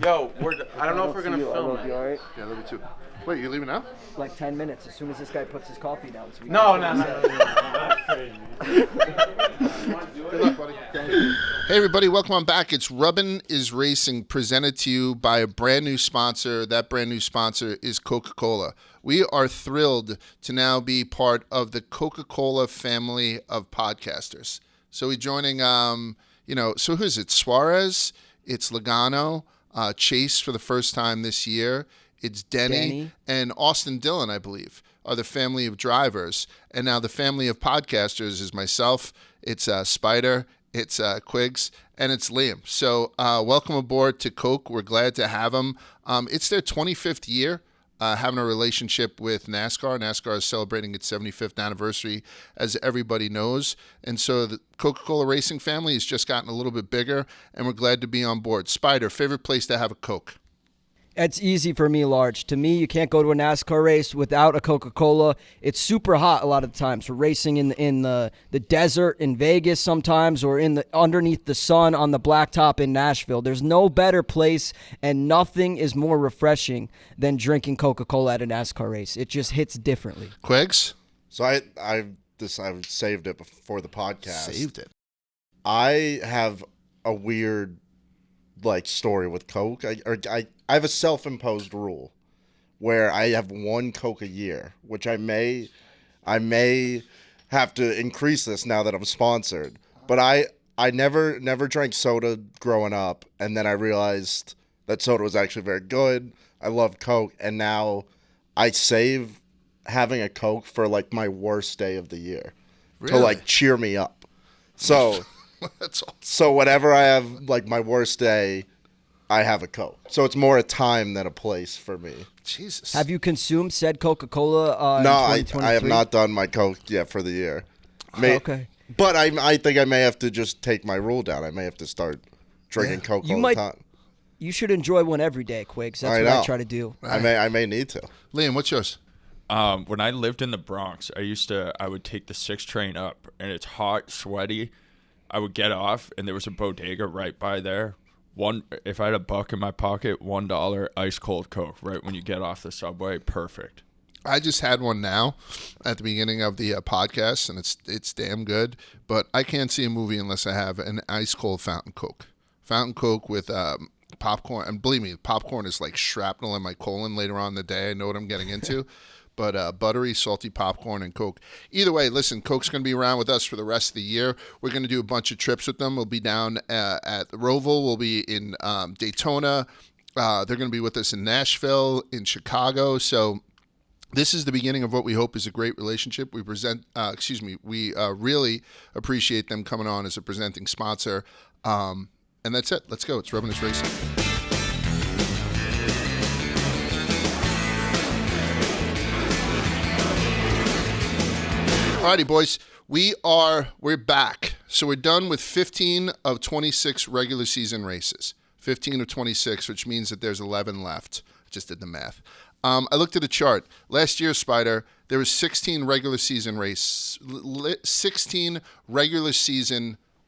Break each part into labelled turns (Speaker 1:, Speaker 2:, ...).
Speaker 1: Yo, I don't know if we're gonna film
Speaker 2: it. You all right?
Speaker 3: Yeah, love you too. Wait, you leaving now?
Speaker 2: Like 10 minutes, as soon as this guy puts his coffee down. So we
Speaker 1: No.
Speaker 3: That's crazy. Good luck, buddy. Hey, everybody, welcome on back. It's Rubbin is Racing, presented to you by a brand new sponsor. That brand new sponsor is Coca-Cola. We are thrilled to now be part of the Coca-Cola family of podcasters. So we're joining, so who is it? Suarez, it's Logano, Chase for the first time this year. It's Denny and Austin Dillon, I believe, are the family of drivers. And now the family of podcasters is myself, it's Spider, it's Quigs, and it's Liam. So welcome aboard to Coke. We're glad to have them. It's their 25th year having a relationship with NASCAR. NASCAR is celebrating its 75th anniversary, as everybody knows. And so the Coca-Cola Racing family has just gotten a little bit bigger, and we're glad to be on board. Spider, favorite place to have a Coke?
Speaker 2: It's easy for me, Large. To me, you can't go to a NASCAR race without a Coca-Cola. It's super hot a lot of the times. We're racing in the desert in Vegas sometimes, or underneath the sun on the blacktop in Nashville. There's no better place, and nothing is more refreshing than drinking Coca-Cola at a NASCAR race. It just hits differently.
Speaker 3: Quigs?
Speaker 4: So I saved it before the podcast.
Speaker 3: Saved it.
Speaker 4: I have a weird story with Coke. I have a self-imposed rule where I have one Coke a year, which I may have to increase this now that I'm sponsored. But I never drank soda growing up, and then I realized that soda was actually very good. I love Coke, and now I save having a Coke for my worst day of the year to cheer me up. So
Speaker 3: That's awesome.
Speaker 4: So whenever I have my worst day, I have a Coke. So it's more a time than a place for me.
Speaker 3: Jesus.
Speaker 2: Have you consumed said Coca-Cola
Speaker 4: No,
Speaker 2: in 2023?
Speaker 4: I have not done my Coke yet for the year.
Speaker 2: Okay.
Speaker 4: But I think I may have to just take my rule down. I may have to start drinking Coke all the time.
Speaker 2: You should enjoy one every day, Quigs. That's what I try to do.
Speaker 4: Right. I may need to.
Speaker 3: Liam, what's yours?
Speaker 5: When I lived in the Bronx, I would take the 6 train up, and it's hot, sweaty. I would get off, and there was a bodega right by there. If I had $1 in my pocket, $1 ice cold Coke right when you get off the subway. Perfect.
Speaker 3: I just had one now at the beginning of the podcast, and it's damn good. But I can't see a movie unless I have an ice cold fountain Coke. Fountain Coke with popcorn, and believe me, popcorn is like shrapnel in my colon later on in the day. I know what I'm getting into. But buttery, salty popcorn and Coke. Either way, listen, Coke's going to be around with us for the rest of the year. We're going to do a bunch of trips with them. We'll be down at Roval. We'll be in Daytona. They're going to be with us in Nashville, in Chicago. So this is the beginning of what we hope is a great relationship. We really appreciate them coming on as a presenting sponsor. And that's it. Let's go. It's Rubbin is Racing. Alrighty, boys, we're back. So we're done with 15 of 26 regular season races. 15 of 26, which means that there's 11 left. I just did the math. I looked at a chart. Last year, Spider, there was 16 regular season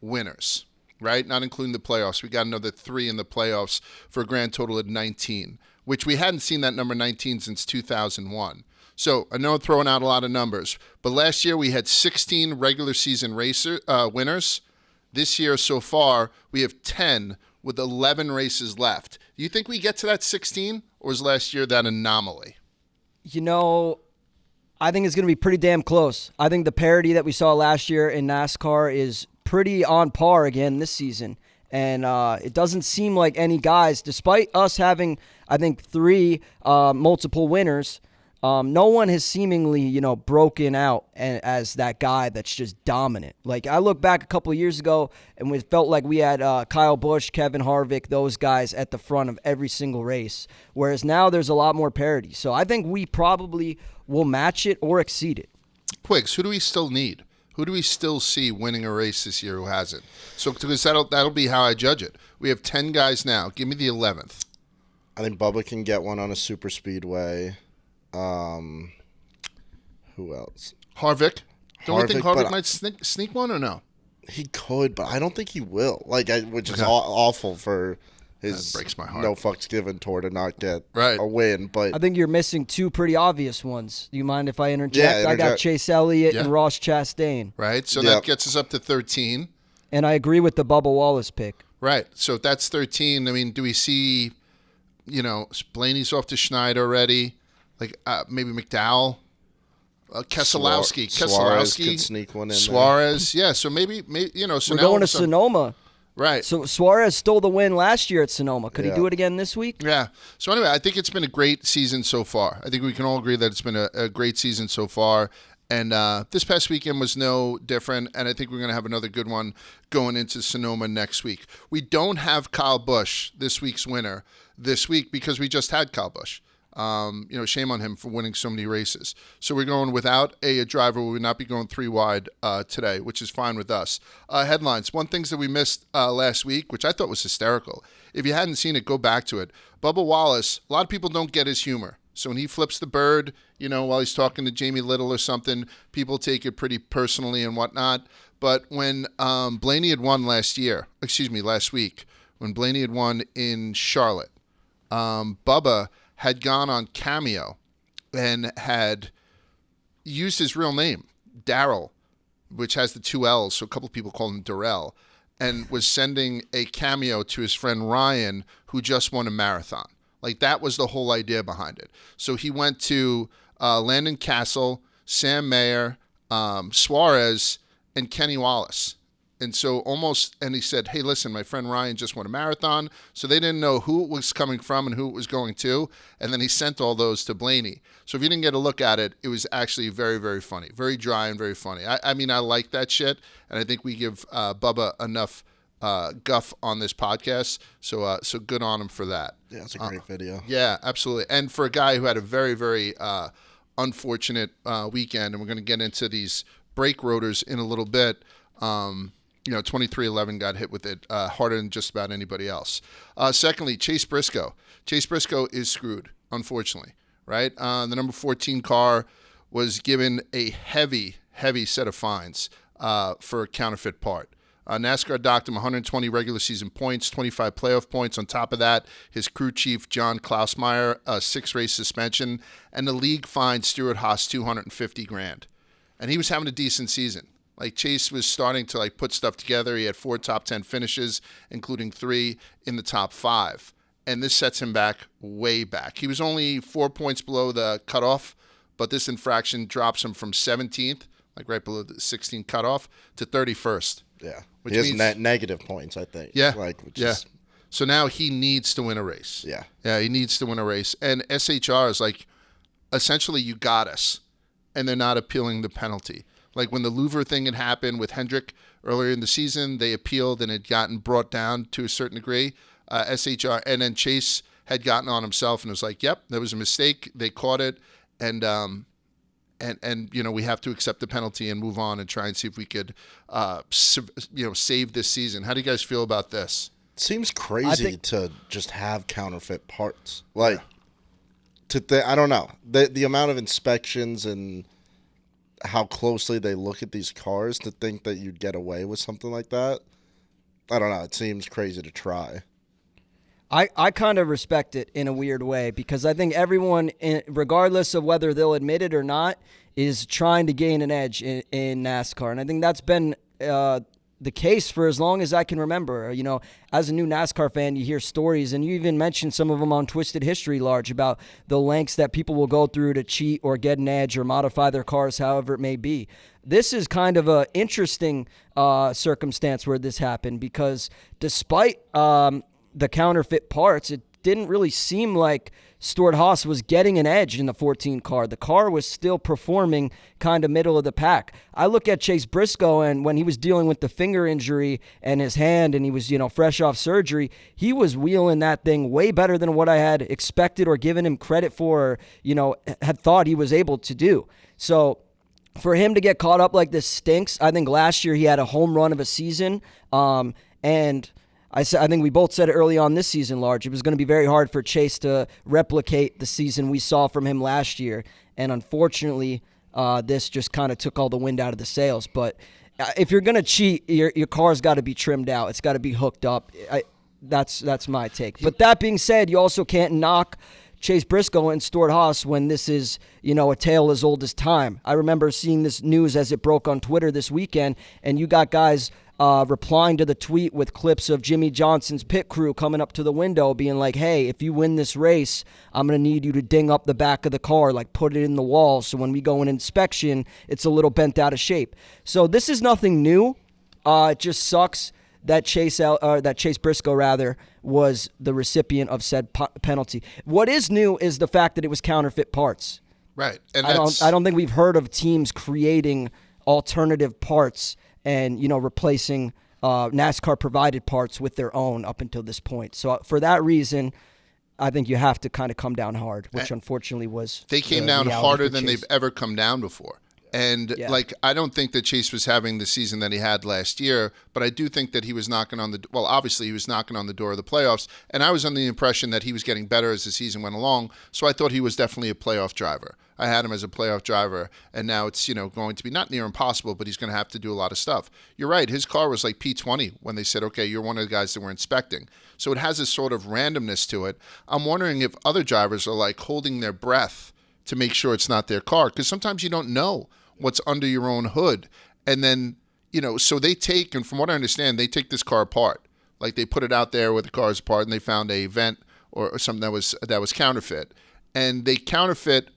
Speaker 3: winners, right? Not including the playoffs. We got another 3 in the playoffs for a grand total of 19, which we hadn't seen that number 19 since 2001. So I know I'm throwing out a lot of numbers, but last year we had 16 regular season winners. This year so far we have 10 with 11 races left. Do you think we get to that 16, or was last year that anomaly?
Speaker 2: I think it's going to be pretty damn close. I think the parity that we saw last year in NASCAR is pretty on par again this season. And it doesn't seem like any guys, despite us having, I think, 3 multiple winners, no one has seemingly, broken out as that guy that's just dominant. I look back a couple of years ago, and it felt like we had Kyle Busch, Kevin Harvick, those guys at the front of every single race, whereas now there's a lot more parity. So I think we probably will match it or exceed it.
Speaker 3: Quigs, who do we still need? Who do we still see winning a race this year who hasn't? So because that'll be how I judge it. We have 10 guys now. Give me the 11th.
Speaker 4: I think Bubba can get one on a super speedway. Who else?
Speaker 3: Harvick. Don't you think Harvick might sneak one or no?
Speaker 4: He could, but I don't think he will. Which is awful for his
Speaker 3: breaks my heart.
Speaker 4: no fucks given tour to not get
Speaker 3: Right.
Speaker 4: a win. But
Speaker 2: I think you're missing two pretty obvious ones. Do you mind if I interject?
Speaker 4: Yeah,
Speaker 2: I got
Speaker 4: interject.
Speaker 2: Chase Elliott
Speaker 3: Yeah.
Speaker 2: and Ross Chastain.
Speaker 3: Right? So
Speaker 4: Yep.
Speaker 3: that gets us up to 13.
Speaker 2: And I agree with the Bubba Wallace pick.
Speaker 3: Right. So if that's 13. I mean, do we see, Blaney's off to Schneider already? Like maybe McDowell? Keselowski.
Speaker 4: Suarez could sneak one in there.
Speaker 3: Suarez. Yeah. So maybe so
Speaker 2: We're
Speaker 3: now
Speaker 2: going to
Speaker 3: all of a sudden-
Speaker 2: Sonoma.
Speaker 3: Right.
Speaker 2: So Suarez stole the win last year at Sonoma. Could he
Speaker 4: Yeah.
Speaker 2: do it again this week?
Speaker 3: Yeah. So anyway, I think it's been a great season so far. I think we can all agree that it's been a great season so far. And this past weekend was no different. And I think we're going to have another good one going into Sonoma next week. We don't have Kyle Busch, this week's winner, this week because we just had Kyle Busch. Shame on him for winning so many races. So we're going without a driver. We will not be going 3 wide today, which is fine with us. Headlines. One things that we missed last week, which I thought was hysterical. If you hadn't seen it, go back to it. Bubba Wallace, a lot of people don't get his humor. So when he flips the bird, while he's talking to Jamie Little or something, people take it pretty personally and whatnot. But when Blaney had won last week, when Blaney had won in Charlotte, Bubba had gone on Cameo and had used his real name, Darrell, which has the 2 L's, so a couple of people call him Darrell, and was sending a cameo to his friend Ryan, who just won a marathon. Like, that was the whole idea behind it. So he went to Landon Castle, Sam Mayer, Suarez, and Kenny Wallace. And so and he said, hey, listen, my friend Ryan just won a marathon. So they didn't know who it was coming from and who it was going to. And then he sent all those to Blaney. So if you didn't get a look at it, it was actually very, very funny. Very dry and very funny. I mean, I like that shit. And I think we give Bubba enough guff on this podcast. So good on him for that.
Speaker 4: yeah, it's a great video.
Speaker 3: Yeah, absolutely. And for a guy who had a very, very unfortunate weekend, and we're going to get into these brake rotors in a little bit, 2311 got hit with it harder than just about anybody else. Secondly, Chase Briscoe. Chase Briscoe is screwed, unfortunately, right? The number 14 car was given a heavy, heavy set of fines for a counterfeit part. NASCAR docked him 120 regular season points, 25 playoff points. On top of that, his crew chief, John Klausmeyer, a 6-race suspension, and the league fined Stuart Haas $250,000. And he was having a decent season. Like, Chase was starting to put stuff together. He had 4 top 10 finishes, including 3 in the top 5. And this sets him back, way back. He was only 4 points below the cutoff, but this infraction drops him from 17th, right below the 16th cutoff, to 31st.
Speaker 4: Yeah.
Speaker 3: Which
Speaker 4: He has
Speaker 3: means-
Speaker 4: negative points, I think.
Speaker 3: Yeah.
Speaker 4: Which
Speaker 3: yeah.
Speaker 4: is,
Speaker 3: So now he needs to win a race.
Speaker 4: yeah.
Speaker 3: Yeah, he needs to win a race. And SHR is essentially, you got us, and they're not appealing the penalty. Like when the Louvre thing had happened with Hendrick earlier in the season, they appealed and had gotten brought down to a certain degree. SHR, and then Chase had gotten on himself and was like, "Yep, there was a mistake. They caught it, and we have to accept the penalty and move on and try and see if we could, save this season." How do you guys feel about this?
Speaker 4: Seems crazy to just have counterfeit parts. I don't know. The amount of inspections and how closely they look at these cars to think that you'd get away with something like that. I don't know. It seems crazy to try.
Speaker 2: I kind of respect it in a weird way because I think everyone, regardless of whether they'll admit it or not, is trying to gain an edge in NASCAR. And I think that's been the case for as long as I can remember. As a new NASCAR fan, you hear stories, and you even mentioned some of them on Twisted History, Large, about the lengths that people will go through to cheat or get an edge or modify their cars, however it may be. This is kind of an interesting circumstance where this happened because despite the counterfeit parts, it didn't really seem like Stuart Haas was getting an edge in the 14 car. The car was still performing kind of middle of the pack. I look at Chase Briscoe, and when he was dealing with the finger injury and his hand, and he was, fresh off surgery, he was wheeling that thing way better than what I had expected or given him credit for, or, had thought he was able to do. So for him to get caught up like this stinks. I think last year he had a home run of a season, and I think we both said it early on this season, Large. It was going to be very hard for Chase to replicate the season we saw from him last year. And unfortunately, this just kind of took all the wind out of the sails. But if you're going to cheat, your car's got to be trimmed out. It's got to be hooked up. That's my take. But that being said, you also can't knock Chase Briscoe and Stuart Haas when this is, a tale as old as time. I remember seeing this news as it broke on Twitter this weekend, and you got guys replying to the tweet with clips of Jimmy Johnson's pit crew coming up to the window being like, hey, if you win this race, I'm going to need you to ding up the back of the car, like put it in the wall, so when we go in inspection, it's a little bent out of shape. So this is nothing new. It just sucks that Chase Briscoe was the recipient of said penalty. What is new is the fact that it was counterfeit parts.
Speaker 3: Right. And
Speaker 2: I don't think we've heard of teams creating alternative parts and replacing NASCAR provided parts with their own up until this point. So for that reason, I think you have to kind of come down hard, which unfortunately was
Speaker 3: they came down harder than they've ever come down before. And, I don't think that Chase was having the season that he had last year, but I do think that he was knocking on the – well, obviously he was knocking on the door of the playoffs, and I was under the impression that he was getting better as the season went along, so I thought he was definitely a playoff driver. I had him as a playoff driver, and now it's, going to be not near impossible, but he's going to have to do a lot of stuff. You're right. His car was like P20 when they said, okay, you're one of the guys that we're inspecting. So it has this sort of randomness to it. I'm wondering if other drivers are like holding their breath to make sure it's not their car, because sometimes you don't know what's under your own hood. And then, so they take, and from what I understand, they take this car apart. Like they put it out there with the car's apart and they found a vent or something that was counterfeit. And they counterfeit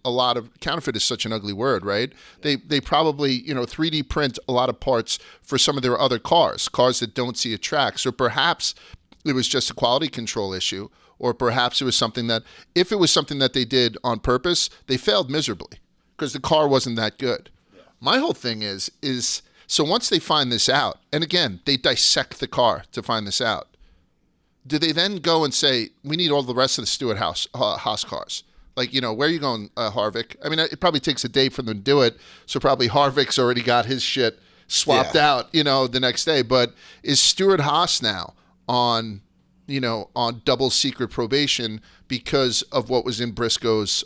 Speaker 3: counterfeit is such an ugly word, right? They probably, 3D print a lot of parts for some of their other cars that don't see a track. So perhaps it was just a quality control issue, or perhaps it was something that, if it was something that they did on purpose, they failed miserably because the car wasn't that good. My whole thing is so once they find this out, and again, they dissect the car to find this out, do they then go and say, we need all the rest of the Stuart Haas cars? Like, where are you going, Harvick? I mean, it probably takes a day for them to do it, so probably Harvick's already got his shit swapped out, the next day. But is Stuart Haas now on double secret probation because of what was in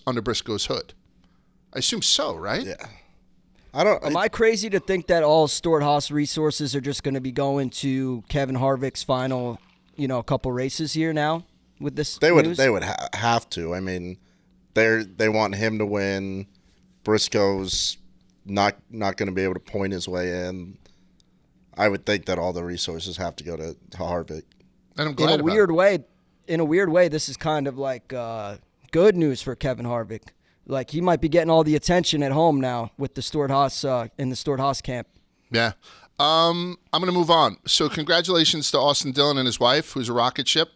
Speaker 3: under Briscoe's hood? I assume so, right?
Speaker 4: Yeah.
Speaker 2: Am I crazy to think that all Stuart Haas resources are just going to be going to Kevin Harvick's final, couple races here now with this news?
Speaker 4: They would have to. I mean, they want him to win. Briscoe's not going to be able to point his way in. I would think that all the resources have to go to Harvick.
Speaker 3: And I'm glad
Speaker 2: in a weird way, this is kind of like good news for Kevin Harvick. Like, he might be getting all the attention at home now with the Stuart Haas in the Stuart Haas camp.
Speaker 3: Yeah. I'm going to move on. So congratulations to Austin Dillon and his wife, who's a rocket ship.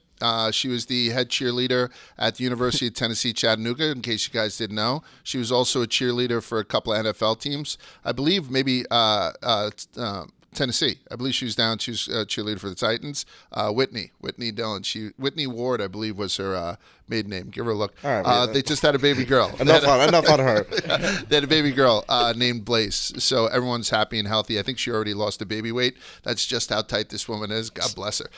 Speaker 3: She was the head cheerleader at the University of Tennessee, Chattanooga, in case you guys didn't know. She was also a cheerleader for a couple of NFL teams. I believe maybe Tennessee. I believe she was down. She was a cheerleader for the Titans. Whitney Dillon. Whitney Ward, I believe, was her maiden name. Give her a look.
Speaker 4: All right,
Speaker 3: they just had a baby girl.
Speaker 4: enough on her.
Speaker 3: They had a baby girl named Blaze. So everyone's happy and healthy. I think she already lost a baby weight. That's just how tight this woman is. God bless her.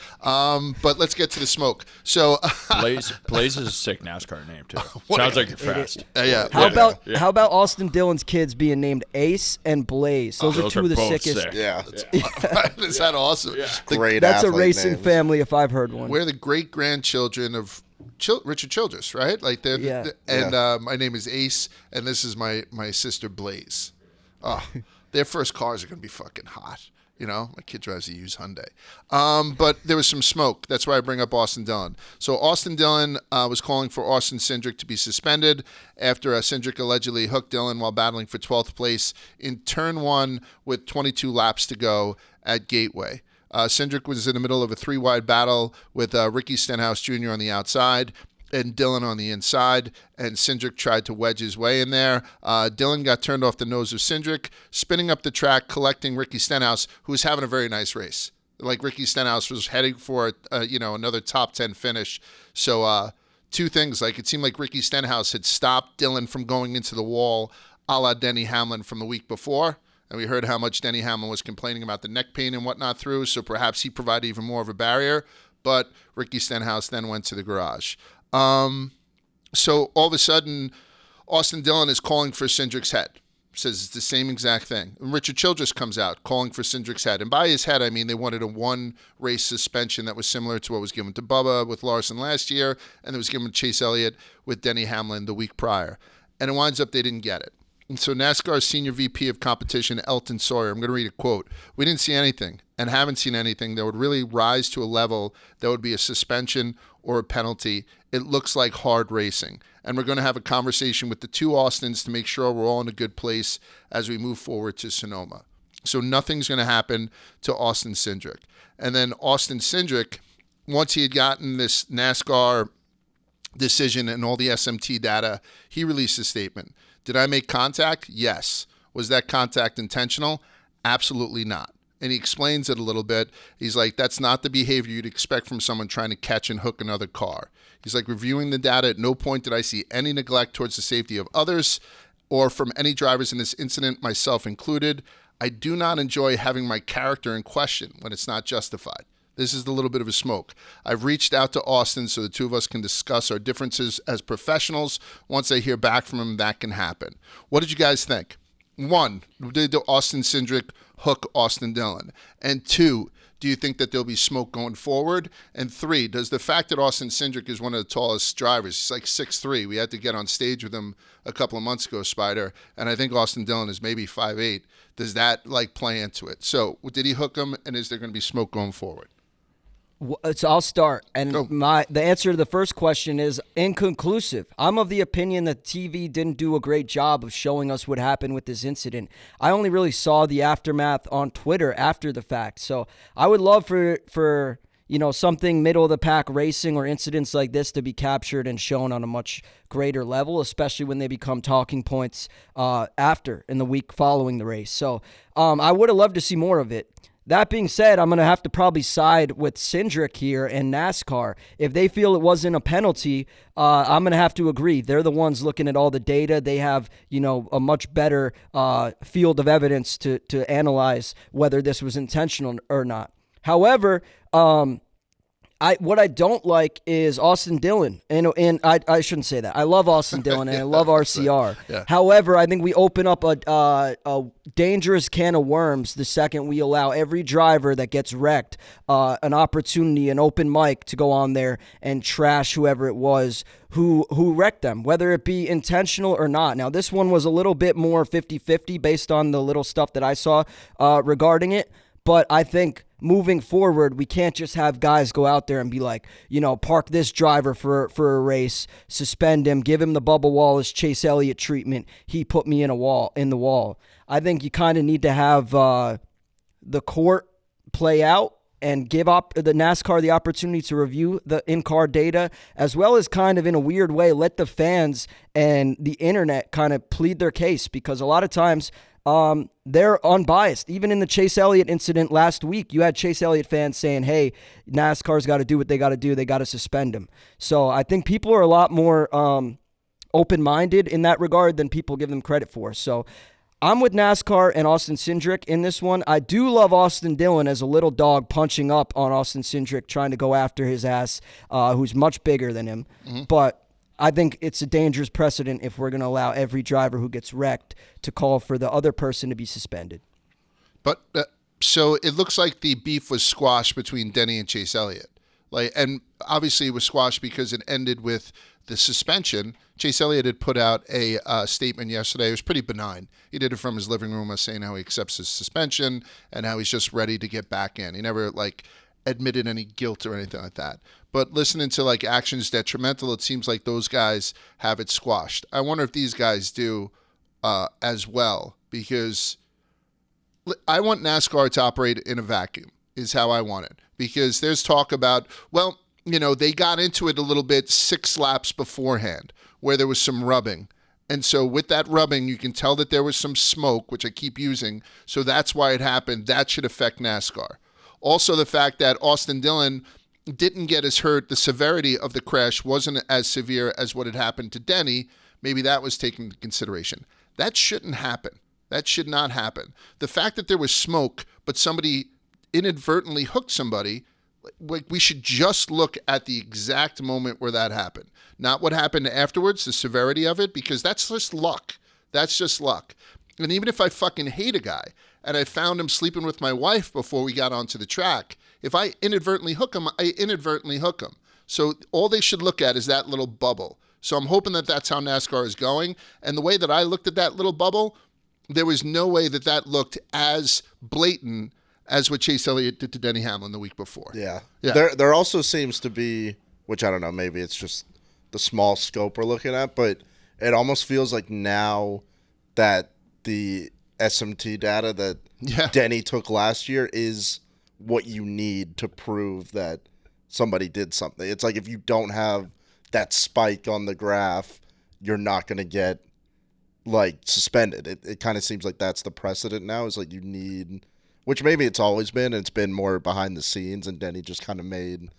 Speaker 3: But let's get to the smoke. So
Speaker 5: Blaze is a sick NASCAR name too. Sounds like you're fast.
Speaker 3: Yeah.
Speaker 2: How about Austin Dillon's kids being named Ace and Blaze? Those are two of the
Speaker 5: both
Speaker 2: sickest.
Speaker 5: sick.
Speaker 4: Yeah.
Speaker 3: Is that awesome?
Speaker 5: Yeah.
Speaker 4: Great.
Speaker 2: That's a
Speaker 4: athlete
Speaker 2: racing
Speaker 4: names.
Speaker 2: family if I've heard one.
Speaker 3: We're the great grandchildren of Richard Childress, right? Like my name is Ace, and this is my sister Blaze. Oh, their first cars are gonna be fucking hot. My kid drives a used Hyundai. But there was some smoke. That's why I bring up Austin Dillon. So Austin Dillon was calling for Austin Cindric to be suspended after Cindric allegedly hooked Dillon while battling for 12th place in turn 1 with 22 laps to go at Gateway. Cindric was in the middle of a 3-wide battle with Ricky Stenhouse Jr. on the outside and Dillon on the inside, and Cindric tried to wedge his way in there. Dillon got turned off the nose of Cindric, spinning up the track, collecting Ricky Stenhouse, who was having a very nice race. Like, Ricky Stenhouse was heading for another top 10 finish. So two things, like, it seemed like Ricky Stenhouse had stopped Dillon from going into the wall, a la Denny Hamlin from the week before. And we heard how much Denny Hamlin was complaining about the neck pain and whatnot through, so perhaps he provided even more of a barrier. But Ricky Stenhouse then went to the garage. So all of a sudden, Austin Dillon is calling for Cindric's head. says it's the same exact thing. And Richard Childress comes out calling for Cindric's head. And by his head, I mean they wanted a one-race suspension that was similar to what was given to Bubba with Larson last year, and it was given to Chase Elliott with Denny Hamlin the week prior. And it winds up they didn't get it. And so NASCAR's Senior VP of Competition, Elton Sawyer, I'm going to read a quote. "We didn't see anything and haven't seen anything that would really rise to a level that would be a suspension or a penalty. It looks like hard racing. And we're going to have a conversation with the two Austins to make sure we're all in a good place as we move forward to Sonoma." So nothing's going to happen to Austin Cindric. And then Austin Cindric, once he had gotten this NASCAR decision and all the SMT data, he released a statement. "Did I make contact? Yes. Was that contact intentional? Absolutely not." And he explains it a little bit. He's like, that's not the behavior you'd expect from someone trying to catch and hook another car. He's like, reviewing the data, at no point did I see any neglect towards the safety of others or from any drivers in this incident, myself included. I do not enjoy having my character in question when it's not justified. This is the little bit of a smoke. I've reached out to Austin so the two of us can discuss our differences as professionals. Once I hear back from him, that can happen. What did you guys think? One, did Austin Cindric hook Austin Dillon? And two, do you think that there'll be smoke going forward? And three, does the fact that Austin Cindric is one of the tallest drivers, he's like 6'3", we had to get on stage with him a couple of months ago, Spider, and I think Austin Dillon is maybe 5'8", does that like play into it? So did he hook him, and is there going to be smoke going forward?
Speaker 2: So I'll start, and
Speaker 3: Go.
Speaker 2: the answer to the first question is inconclusive. I'm of the opinion that TV didn't do a great job of showing us what happened with this incident. I only really saw the aftermath on Twitter after the fact. So I would love for something middle of the pack racing or incidents like this to be captured and shown on a much greater level, especially when they become talking points after in the week following the race. So I would have loved to see more of it. That being said, I'm going to have to probably side with Cindric here and NASCAR. If they feel it wasn't a penalty, I'm going to have to agree. They're the ones looking at all the data. They have, a much better field of evidence to analyze whether this was intentional or not. However, what I don't like is Austin Dillon, and I shouldn't say that. I love Austin Dillon and I love RCR.
Speaker 3: Yeah.
Speaker 2: However, I think we open up a dangerous can of worms the second we allow every driver that gets wrecked an opportunity, an open mic to go on there and trash whoever it was who wrecked them, whether it be intentional or not. Now, this one was a little bit more 50-50 based on the little stuff that I saw regarding it, but I think moving forward, we can't just have guys go out there and be like, park this driver for a race, suspend him, give him the Bubba Wallace, Chase Elliott treatment. He put me in the wall. I think you kind of need to have the court play out and give up the NASCAR the opportunity to review the in-car data, as well as kind of in a weird way let the fans and the internet kind of plead their case, because a lot of times they're unbiased. Even in the Chase Elliott incident last week, you had Chase Elliott fans saying, hey, NASCAR's got to do what they got to do. They got to suspend him. So I think people are a lot more open-minded in that regard than people give them credit for. So I'm with NASCAR and Austin Cindric in this one. I do love Austin Dillon as a little dog punching up on Austin Cindric, trying to go after his ass, who's much bigger than him. Mm-hmm. But I think it's a dangerous precedent if we're going to allow every driver who gets wrecked to call for the other person to be suspended.
Speaker 3: But so it looks like the beef was squashed between Denny and Chase Elliott. And obviously it was squashed because it ended with the suspension. Chase Elliott had put out a statement yesterday. It was pretty benign. He did it from his living room, saying how he accepts his suspension and how he's just ready to get back in. He never admitted any guilt or anything like that. But listening to actions detrimental, it seems like those guys have it squashed. I wonder if these guys do as well, because I want NASCAR to operate in a vacuum is how I want it. Because there's talk about, they got into it a little bit 6 laps beforehand where there was some rubbing. And so with that rubbing, you can tell that there was some smoke, which I keep using. So that's why it happened. That should affect NASCAR. Also, the fact that Austin Dillon didn't get as hurt, the severity of the crash wasn't as severe as what had happened to Denny. Maybe that was taken into consideration. That shouldn't happen. That should not happen. The fact that there was smoke, but somebody inadvertently hooked somebody, we should just look at the exact moment where that happened. Not what happened afterwards, the severity of it, because that's just luck. That's just luck. And even if I fucking hate a guy and I found him sleeping with my wife before we got onto the track, if I inadvertently hook him, I inadvertently hook him. So all they should look at is that little bubble. So I'm hoping that that's how NASCAR is going. And the way that I looked at that little bubble, there was no way that that looked as blatant as what Chase Elliott did to Denny Hamlin the week before.
Speaker 4: Yeah.
Speaker 3: Yeah.
Speaker 4: There also seems to be, which I don't know, maybe it's just the small scope we're looking at, but it almost feels like now that the SMT data that Denny took last year is what you need to prove that somebody did something. It's like if you don't have that spike on the graph, you're not going to get like suspended. It kind of seems like that's the precedent now, is like you need, which maybe it's always been, and it's been more behind the scenes, and Denny just kind of made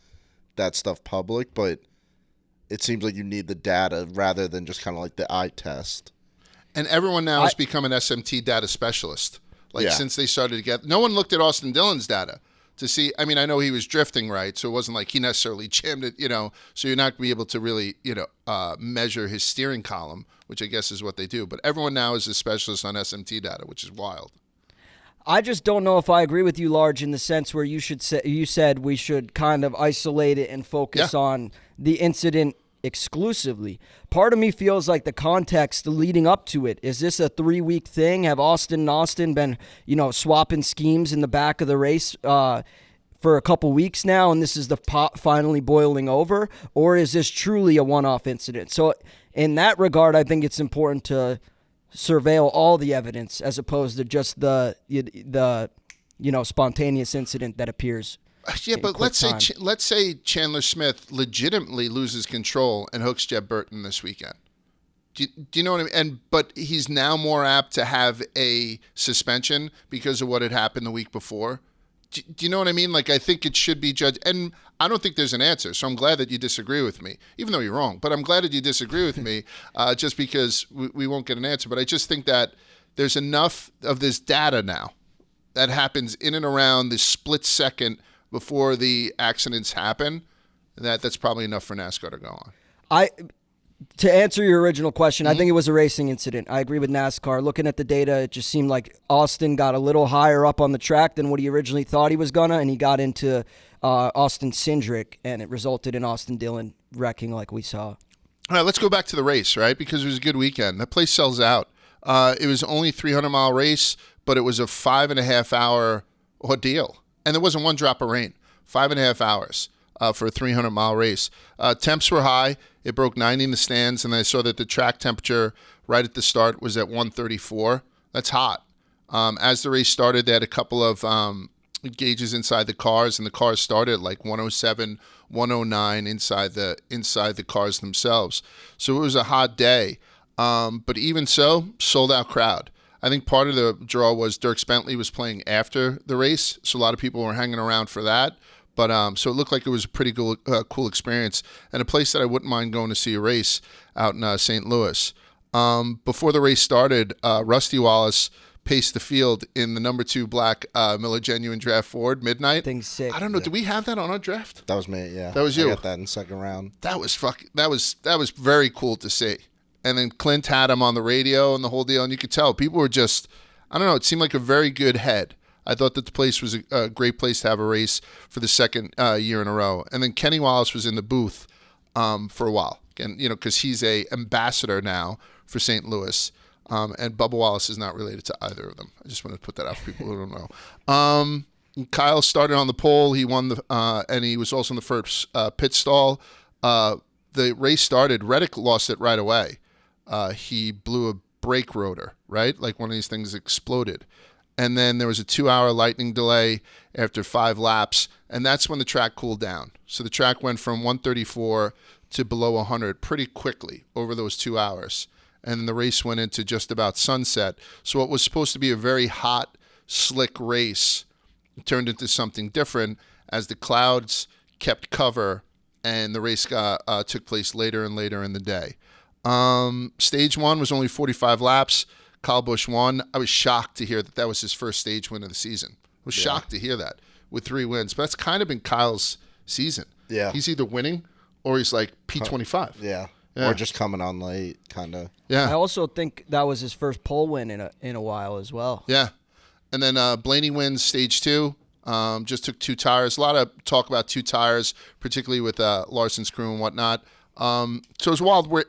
Speaker 4: that stuff public, but it seems like you need the data rather than just kind of like the eye test.
Speaker 3: And everyone now has become an SMT data specialist. Since they started to get, no one looked at Austin Dillon's data to see. I mean, I know he was drifting right, so it wasn't like he necessarily jammed it, so you're not going to be able to really, measure his steering column, which I guess is what they do. But everyone now is a specialist on SMT data, which is wild.
Speaker 2: I just don't know if I agree with you, Large, in the sense where you said we should kind of isolate it and focus on the incident exclusively. Part of me feels like the context leading up to it. Is this a 3-week thing? Have Austin and Austin been, swapping schemes in the back of the race for a couple weeks now, and this is the pot finally boiling over? Or is this truly a one-off incident? So in that regard, I think it's important to surveil all the evidence as opposed to just the spontaneous incident that appears.
Speaker 3: Yeah, but let's say Chandler Smith legitimately loses control and hooks Jeb Burton this weekend. Do you know what I mean? But he's now more apt to have a suspension because of what had happened the week before. Do you know what I mean? Like, I think it should be judged. And I don't think there's an answer, so I'm glad that you disagree with me, even though you're wrong. But I'm glad that you disagree with me just because we won't get an answer. But I just think that there's enough of this data now that happens in and around this split second before the accidents happen, that's probably enough for NASCAR to go on.
Speaker 2: To answer your original question, I think it was a racing incident. I agree with NASCAR. Looking at the data, it just seemed like Austin got a little higher up on the track than what he originally thought he was gonna, and he got into Austin Cindric, and it resulted in Austin Dillon wrecking like we saw.
Speaker 3: All right, let's go back to the race, right? Because it was a good weekend. That place sells out. It was only a 300-mile race, but it was a 5.5-hour ordeal. And there wasn't one drop of rain. 5.5 hours for a 300-mile race. Temps were high. It broke 90 in the stands, and I saw that the track temperature right at the start was at 134. That's hot. As the race started, they had a couple of gauges inside the cars, and the cars started at like 107, 109 inside the cars themselves. So it was a hot day. But even so, sold-out crowd. I think part of the draw was Dierks Bentley was playing after the race, so a lot of people were hanging around for that. But so it looked like it was a pretty cool experience, and a place that I wouldn't mind going to see a race out in St. Louis. Before the race started, Rusty Wallace paced the field in the number 2 black Miller Genuine Draft Ford Midnight.
Speaker 2: Thing's sick.
Speaker 3: I don't know. Did we have that on our draft?
Speaker 4: That was me. Yeah,
Speaker 3: that was you.
Speaker 4: I got that in the second round.
Speaker 3: That was very cool to see. And then Clint had him on the radio and the whole deal, and you could tell people were just, I don't know, it seemed like a very good head. I thought that the place was a great place to have a race for the second year in a row. And then Kenny Wallace was in the booth for a while, and because he's a ambassador now for St. Louis, and Bubba Wallace is not related to either of them. I just want to put that out for people who don't know. Kyle started on the pole. He won and he was also in the first pit stall. The race started. Reddick lost it right away. He blew a brake rotor, right? Like one of these things exploded. And then there was a 2-hour lightning delay after 5 laps, and that's when the track cooled down. So the track went from 134 to below 100 pretty quickly over those 2 hours. And the race went into just about sunset. So what was supposed to be a very hot, slick race turned into something different as the clouds kept cover and the race took place later and later in the day. Stage 1 was only 45 laps. Kyle Busch won. I was shocked to hear that was his first stage win of the season. I was shocked to hear that with 3 wins. But that's kind of been Kyle's season.
Speaker 4: Yeah.
Speaker 3: He's either winning or he's like P25.
Speaker 4: Yeah.
Speaker 3: Yeah.
Speaker 4: or just coming on late, kind of.
Speaker 2: I
Speaker 3: Yeah.
Speaker 2: also think that was his first pole win in a while as well.
Speaker 3: Yeah. And then Blaney wins stage 2. Just took 2 tires. A lot of talk about 2 tires, particularly with Larson's crew and whatnot. So it was a wild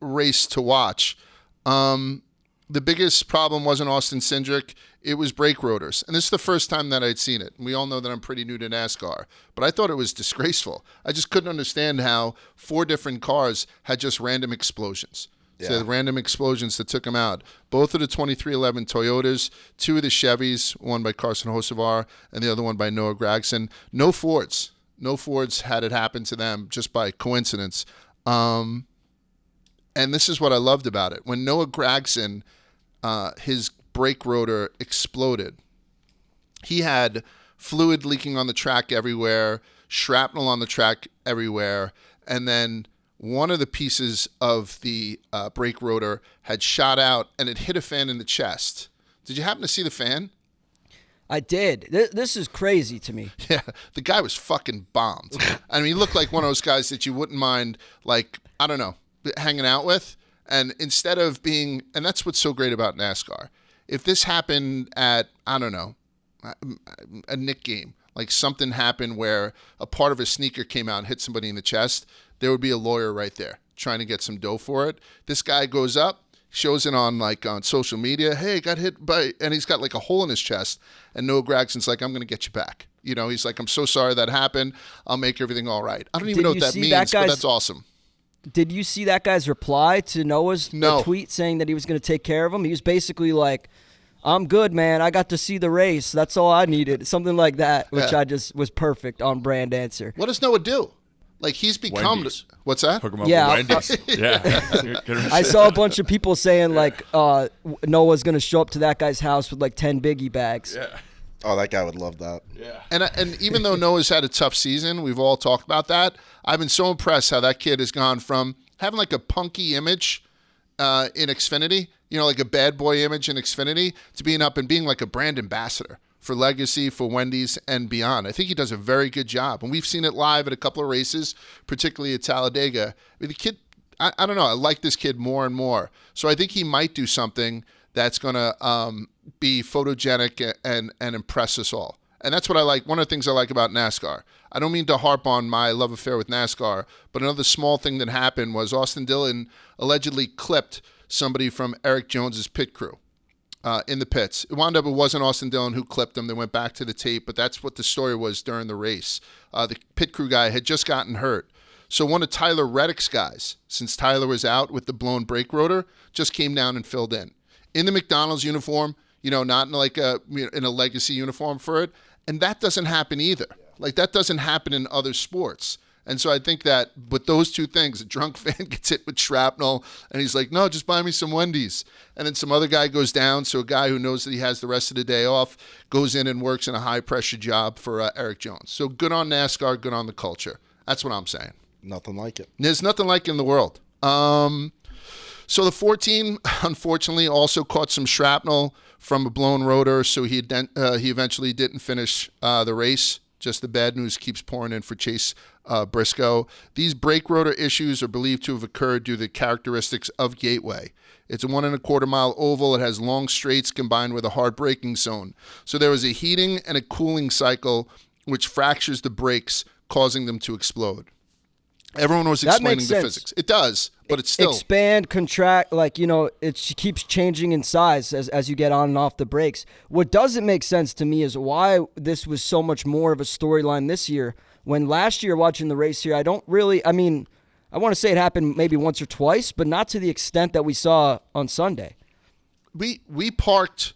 Speaker 3: race to watch. The biggest problem wasn't Austin Cindric. It was brake rotors. And this is the first time that I'd seen it. And we all know that I'm pretty new to NASCAR. But I thought it was disgraceful. I just couldn't understand how 4 different cars had just random explosions. So the random explosions that took them out. Both of the 2311 Toyotas, 2 of the Chevys, one by Carson Hocevar and the other one by Noah Gragson. No Fords. No Fords had it happen to them just by coincidence. And this is what I loved about it. When Noah Gragson, his brake rotor exploded, he had fluid leaking on the track everywhere, shrapnel on the track everywhere, and then one of the pieces of the brake rotor had shot out and it hit a fan in the chest. Did you happen to see the fan?
Speaker 2: I did. This is crazy to me.
Speaker 3: Yeah, the guy was fucking bombed. I mean, he looked like one of those guys that you wouldn't mind, like, I don't know, hanging out with. And instead of being, and that's what's so great about NASCAR. If this happened at, I don't know, a Knick game, like something happened where a part of a sneaker came out and hit somebody in the chest, there would be a lawyer right there trying to get some dough for it. This guy goes up, shows it on social media. Hey, got hit by, and he's got like a hole in his chest. And Noah Gragson's like, I'm going to get you back. You know, he's like, I'm so sorry that happened. I'll make everything all right. I don't even know what that means, but that's awesome.
Speaker 2: Did you see that guy's reply to Noah's tweet saying that he was going to take care of him? He was basically like, I'm good, man. I got to see the race. That's all I needed. Something like that, which I just was perfect on brand answer.
Speaker 3: What does Noah do? Like, he's become...
Speaker 5: Wendy's.
Speaker 3: What's that?
Speaker 5: Hook him up
Speaker 2: Yeah,
Speaker 5: with Wendy's. Yeah.
Speaker 2: I saw a bunch of people saying, like, Noah's going to show up to that guy's house with, like, 10 Biggie bags.
Speaker 5: Yeah.
Speaker 4: Oh, that guy would love that.
Speaker 5: Yeah.
Speaker 3: And even though Noah's had a tough season, we've all talked about that, I've been so impressed how that kid has gone from having, like, a punky image in Xfinity, you know, like a bad boy image in Xfinity, to being up and being like a brand ambassador for Legacy, for Wendy's, and beyond. I think he does a very good job. And we've seen it live at a couple of races, particularly at Talladega. I mean, the kid, I don't know, I like this kid more and more. So I think he might do something that's going to be photogenic and impress us all. And that's what I like. One of the things I like about NASCAR. I don't mean to harp on my love affair with NASCAR, but another small thing that happened was Austin Dillon allegedly clipped somebody from Eric Jones's pit crew. In the pits. It wound up, it wasn't Austin Dillon who clipped them. They went back to the tape, but that's what the story was during the race. The pit crew guy had just gotten hurt. So one of Tyler Reddick's guys, since Tyler was out with the blown brake rotor, just came down and filled in the McDonald's uniform, you know, not in like in a Legacy uniform for it. And that doesn't happen either. Like, that doesn't happen in other sports. And so I think that with those two things, a drunk fan gets hit with shrapnel, and he's like, no, just buy me some Wendy's. And then some other guy goes down, so a guy who knows that he has the rest of the day off goes in and works in a high-pressure job for Eric Jones. So good on NASCAR, good on the culture. That's what I'm saying.
Speaker 4: Nothing like it.
Speaker 3: There's nothing like it in the world. So the 14, unfortunately, also caught some shrapnel from a blown rotor, so he eventually didn't finish the race. Just the bad news keeps pouring in for Chase Briscoe. These brake rotor issues are believed to have occurred due to the characteristics of Gateway. It's a 1 1/4 mile oval. It has long straights combined with a hard braking zone. So there was a heating and a cooling cycle which fractures the brakes, causing them to explode. Everyone was explaining the physics. It does, but it's still...
Speaker 2: Expand, contract, like, you know, it keeps changing in size as you get on and off the brakes. What doesn't make sense to me is why this was so much more of a storyline this year, when last year watching the race here, I want to say it happened maybe once or twice, but not to the extent that we saw on Sunday.
Speaker 3: We parked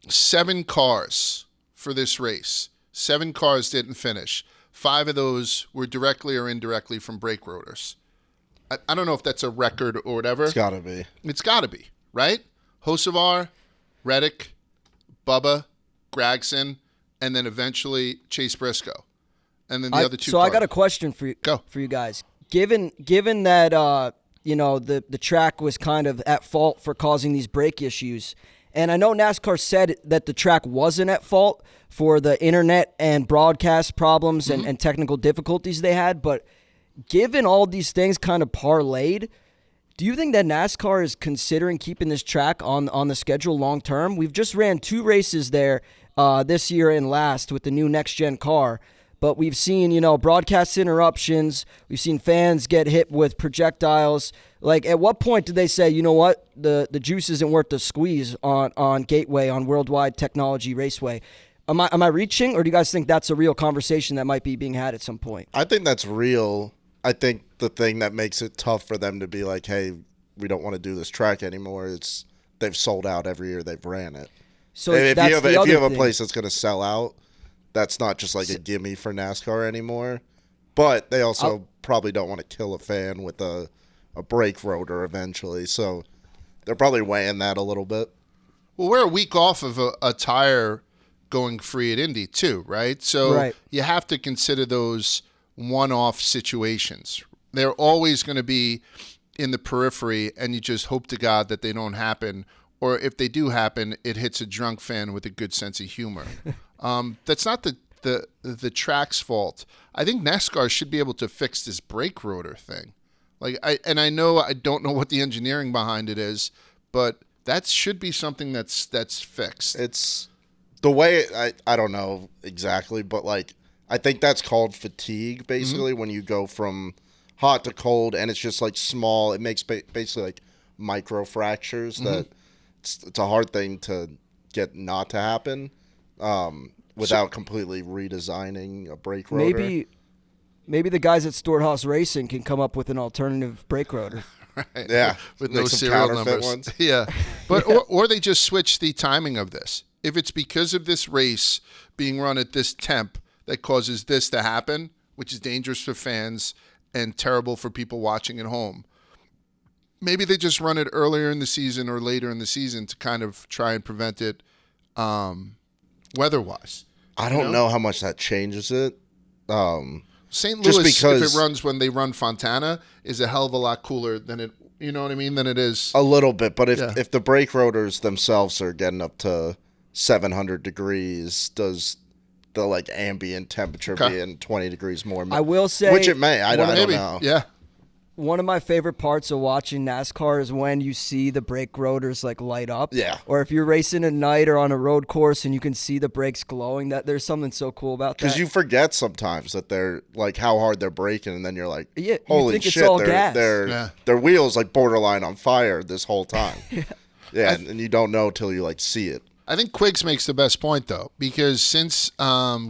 Speaker 3: 7 cars for this race. 7 cars didn't finish. 5 of those were directly or indirectly from brake rotors. I don't know if that's a record or whatever.
Speaker 4: It's got to be.
Speaker 3: It's got to be, right? Hocevar, Reddick, Bubba, Gragson, and then eventually Chase Briscoe. And then the other 2
Speaker 2: So
Speaker 3: cars.
Speaker 2: I got a question for you.
Speaker 3: Go.
Speaker 2: For you guys. Given that you know, the track was kind of at fault for causing these brake issues, and I know NASCAR said that the track wasn't at fault for the internet and broadcast problems and technical difficulties they had, but given all these things kind of parlayed, do you think that NASCAR is considering keeping this track on the schedule long term? We've just ran 2 races there this year and last with the new next-gen car, but we've seen, broadcast interruptions. We've seen fans get hit with projectiles. Like, at what point did they say, you know what, the juice isn't worth the squeeze on Gateway, on Worldwide Technology Raceway? Am I reaching, or do you guys think that's a real conversation that might be being had at some point?
Speaker 4: I think that's real. I think the thing that makes it tough for them to be like, hey, we don't want to do this track anymore, it's they've sold out every year they've ran it.
Speaker 2: So
Speaker 4: if
Speaker 2: that's
Speaker 4: you have a
Speaker 2: thing.
Speaker 4: place that's going to sell out, that's not just like a gimme for NASCAR anymore. But they also probably don't want to kill a fan with a brake rotor eventually. So they're probably weighing that a little bit.
Speaker 3: Well, we're a week off of a tire going free at Indy too, right? So you have to consider those one-off situations. They're always going to be in the periphery, and you just hope to God that they don't happen. Or if they do happen, it hits a drunk fan with a good sense of humor. That's not the track's fault. I think NASCAR should be able to fix this brake rotor thing. I don't know what the engineering behind it is, but that should be something that's fixed.
Speaker 4: It's the way I don't know exactly, but I think that's called fatigue basically when you go from hot to cold, and it's just small. It makes basically micro fractures that it's a hard thing to get not to happen without completely redesigning a brake rotor.
Speaker 2: Maybe the guys at Storehouse Racing can come up with an alternative brake rotor.
Speaker 3: Right.
Speaker 4: Yeah,
Speaker 3: with
Speaker 4: make
Speaker 3: no
Speaker 4: some
Speaker 3: serial
Speaker 4: counterfeit
Speaker 3: numbers.
Speaker 4: ones.
Speaker 3: Yeah, but or they just switch the timing of this. If it's because of this race being run at this temp that causes this to happen, which is dangerous for fans and terrible for people watching at home, maybe they just run it earlier in the season or later in the season to kind of try and prevent it weather-wise.
Speaker 4: I don't know how much that changes it.
Speaker 3: St. Louis,
Speaker 4: because
Speaker 3: if it runs when they run Fontana, is a hell of a lot cooler than it. You know what I mean? Than it is
Speaker 4: a little bit. But if the brake rotors themselves are getting up to 700 degrees, does the ambient temperature being 20 degrees more?
Speaker 2: I will say,
Speaker 4: which it may. I don't know.
Speaker 3: Yeah.
Speaker 2: One of my favorite parts of watching NASCAR is when you see the brake rotors light up.
Speaker 4: Yeah.
Speaker 2: Or if you're racing at night or on a road course and you can see the brakes glowing, that there's something so cool about that.
Speaker 4: Because you forget sometimes that they're how hard they're braking, and then you're like,
Speaker 2: you
Speaker 4: holy
Speaker 2: think
Speaker 4: shit,
Speaker 2: it's all gas.
Speaker 4: their wheels borderline on fire this whole time. Yeah, and you don't know till you see it.
Speaker 3: I think Quiggs makes the best point, though, because since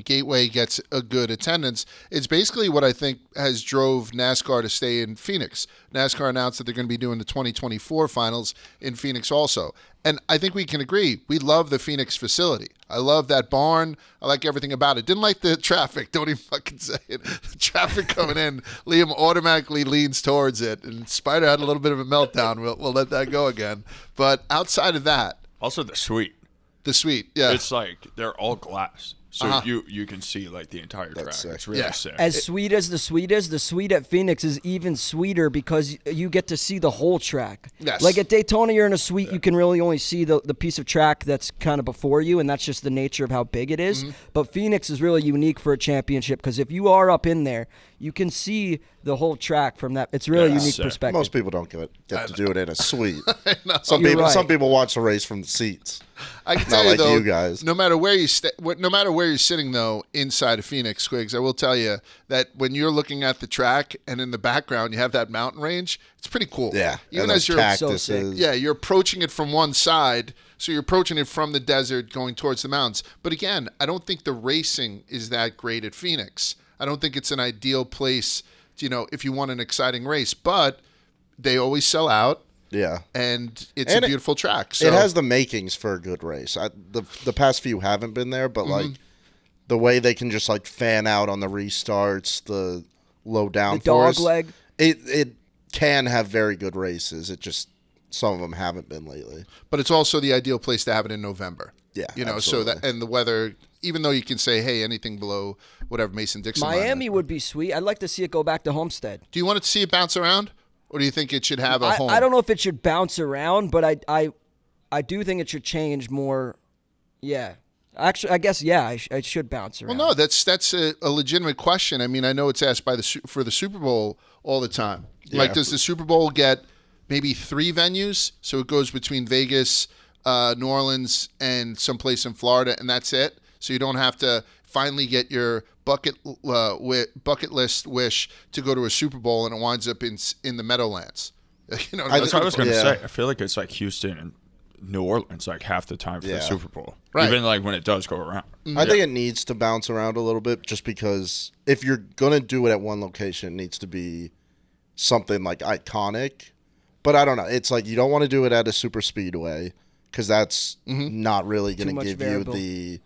Speaker 3: Gateway gets a good attendance, it's basically what I think has drove NASCAR to stay in Phoenix. NASCAR announced that they're going to be doing the 2024 finals in Phoenix also. And I think we can agree, we love the Phoenix facility. I love that barn. I like everything about it. Didn't like the traffic. Don't even fucking say it. The traffic coming in, Liam automatically leans towards it. And Spider had a little bit of a meltdown. We'll let that go again. But outside of that.
Speaker 5: Also the suite.
Speaker 3: The suite, yeah.
Speaker 5: It's they're all glass. So you can see the entire track.
Speaker 4: sick.
Speaker 5: It's really
Speaker 3: Yeah.
Speaker 5: sick.
Speaker 2: As sweet as the suite is, the suite at Phoenix is even sweeter because you get to see the whole track.
Speaker 3: Yes.
Speaker 2: Like at Daytona, you're in a suite, you can really only see the piece of track that's kind of before you, and that's just the nature of how big it is. But Phoenix is really unique for a championship because if you are up in there, you can see the whole track from that. It's really unique
Speaker 5: sick.
Speaker 2: perspective.
Speaker 4: Most people don't get to do it in a suite.
Speaker 2: You're right.
Speaker 4: Some people watch the race from the seats.
Speaker 3: I can
Speaker 4: Not
Speaker 3: tell you
Speaker 4: like
Speaker 3: though,
Speaker 4: you guys.
Speaker 3: no matter where you're sitting though, inside of Phoenix, Quiggs, I will tell you that when you're looking at the track and in the background you have that mountain range, it's pretty cool.
Speaker 4: Yeah,
Speaker 3: even
Speaker 4: and
Speaker 3: as
Speaker 4: those
Speaker 3: you're
Speaker 4: cactuses.
Speaker 3: you're approaching it from one side, so you're approaching it from the desert, going towards the mountains. But again, I don't think the racing is that great at Phoenix. I don't think it's an ideal place, if you want an exciting race. But they always sell out.
Speaker 4: Yeah,
Speaker 3: and it's a beautiful track. So
Speaker 4: it has the makings for a good race. The past few haven't been there, but the way they can just fan out on the restarts, the low downforce,
Speaker 2: dog leg.
Speaker 4: It can have very good races. It just some of them haven't been lately.
Speaker 3: But it's also the ideal place to have it in November.
Speaker 4: Yeah,
Speaker 3: so
Speaker 4: absolutely.
Speaker 3: that and the weather. Even though you can say, hey, anything below whatever Mason-Dixon line
Speaker 2: Miami
Speaker 3: is.
Speaker 2: would be sweet. I'd like to see it go back to Homestead.
Speaker 3: Do you want to see it bounce around, or do you think it should have a home?
Speaker 2: I don't know if it should bounce around, but I do think it should change more. Yeah. Actually, I guess I should bounce around.
Speaker 3: Well, no, that's a legitimate question. I mean, I know it's asked for the Super Bowl all the time. Like, does the Super Bowl get maybe 3 venues? So it goes between Vegas, New Orleans, and someplace in Florida, and that's it. So you don't have to finally get your bucket list wish to go to a Super Bowl, and it winds up in the Meadowlands. You know,
Speaker 5: that's what I was going to say. I feel like it's like Houston and New Orleans like half the time for the Super Bowl,
Speaker 3: right?
Speaker 5: Even like when it does go around.
Speaker 4: I think it needs to bounce around a little bit, just because if you're gonna do it at one location, it needs to be something like iconic. But I don't know. It's like you don't want to do it at a super speedway because that's not really gonna give
Speaker 2: variable.
Speaker 4: you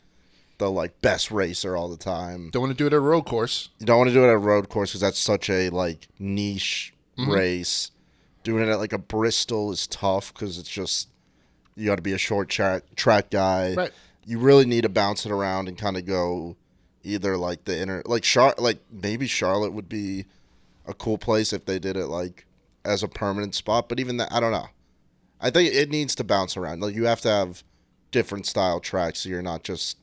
Speaker 4: the like best racer all the time.
Speaker 3: Don't want to do it at a road course.
Speaker 4: You don't want to do it at a road course because that's such a like niche race. Doing it at like a Bristol is tough because it's just. You got to be a short track guy.
Speaker 3: Right.
Speaker 4: You really need to bounce it around and kind of go either like the like maybe Charlotte would be a cool place if they did it like as a permanent spot. But even that, I don't know. I think it needs to bounce around. Like you have to have different style tracks, so you're not just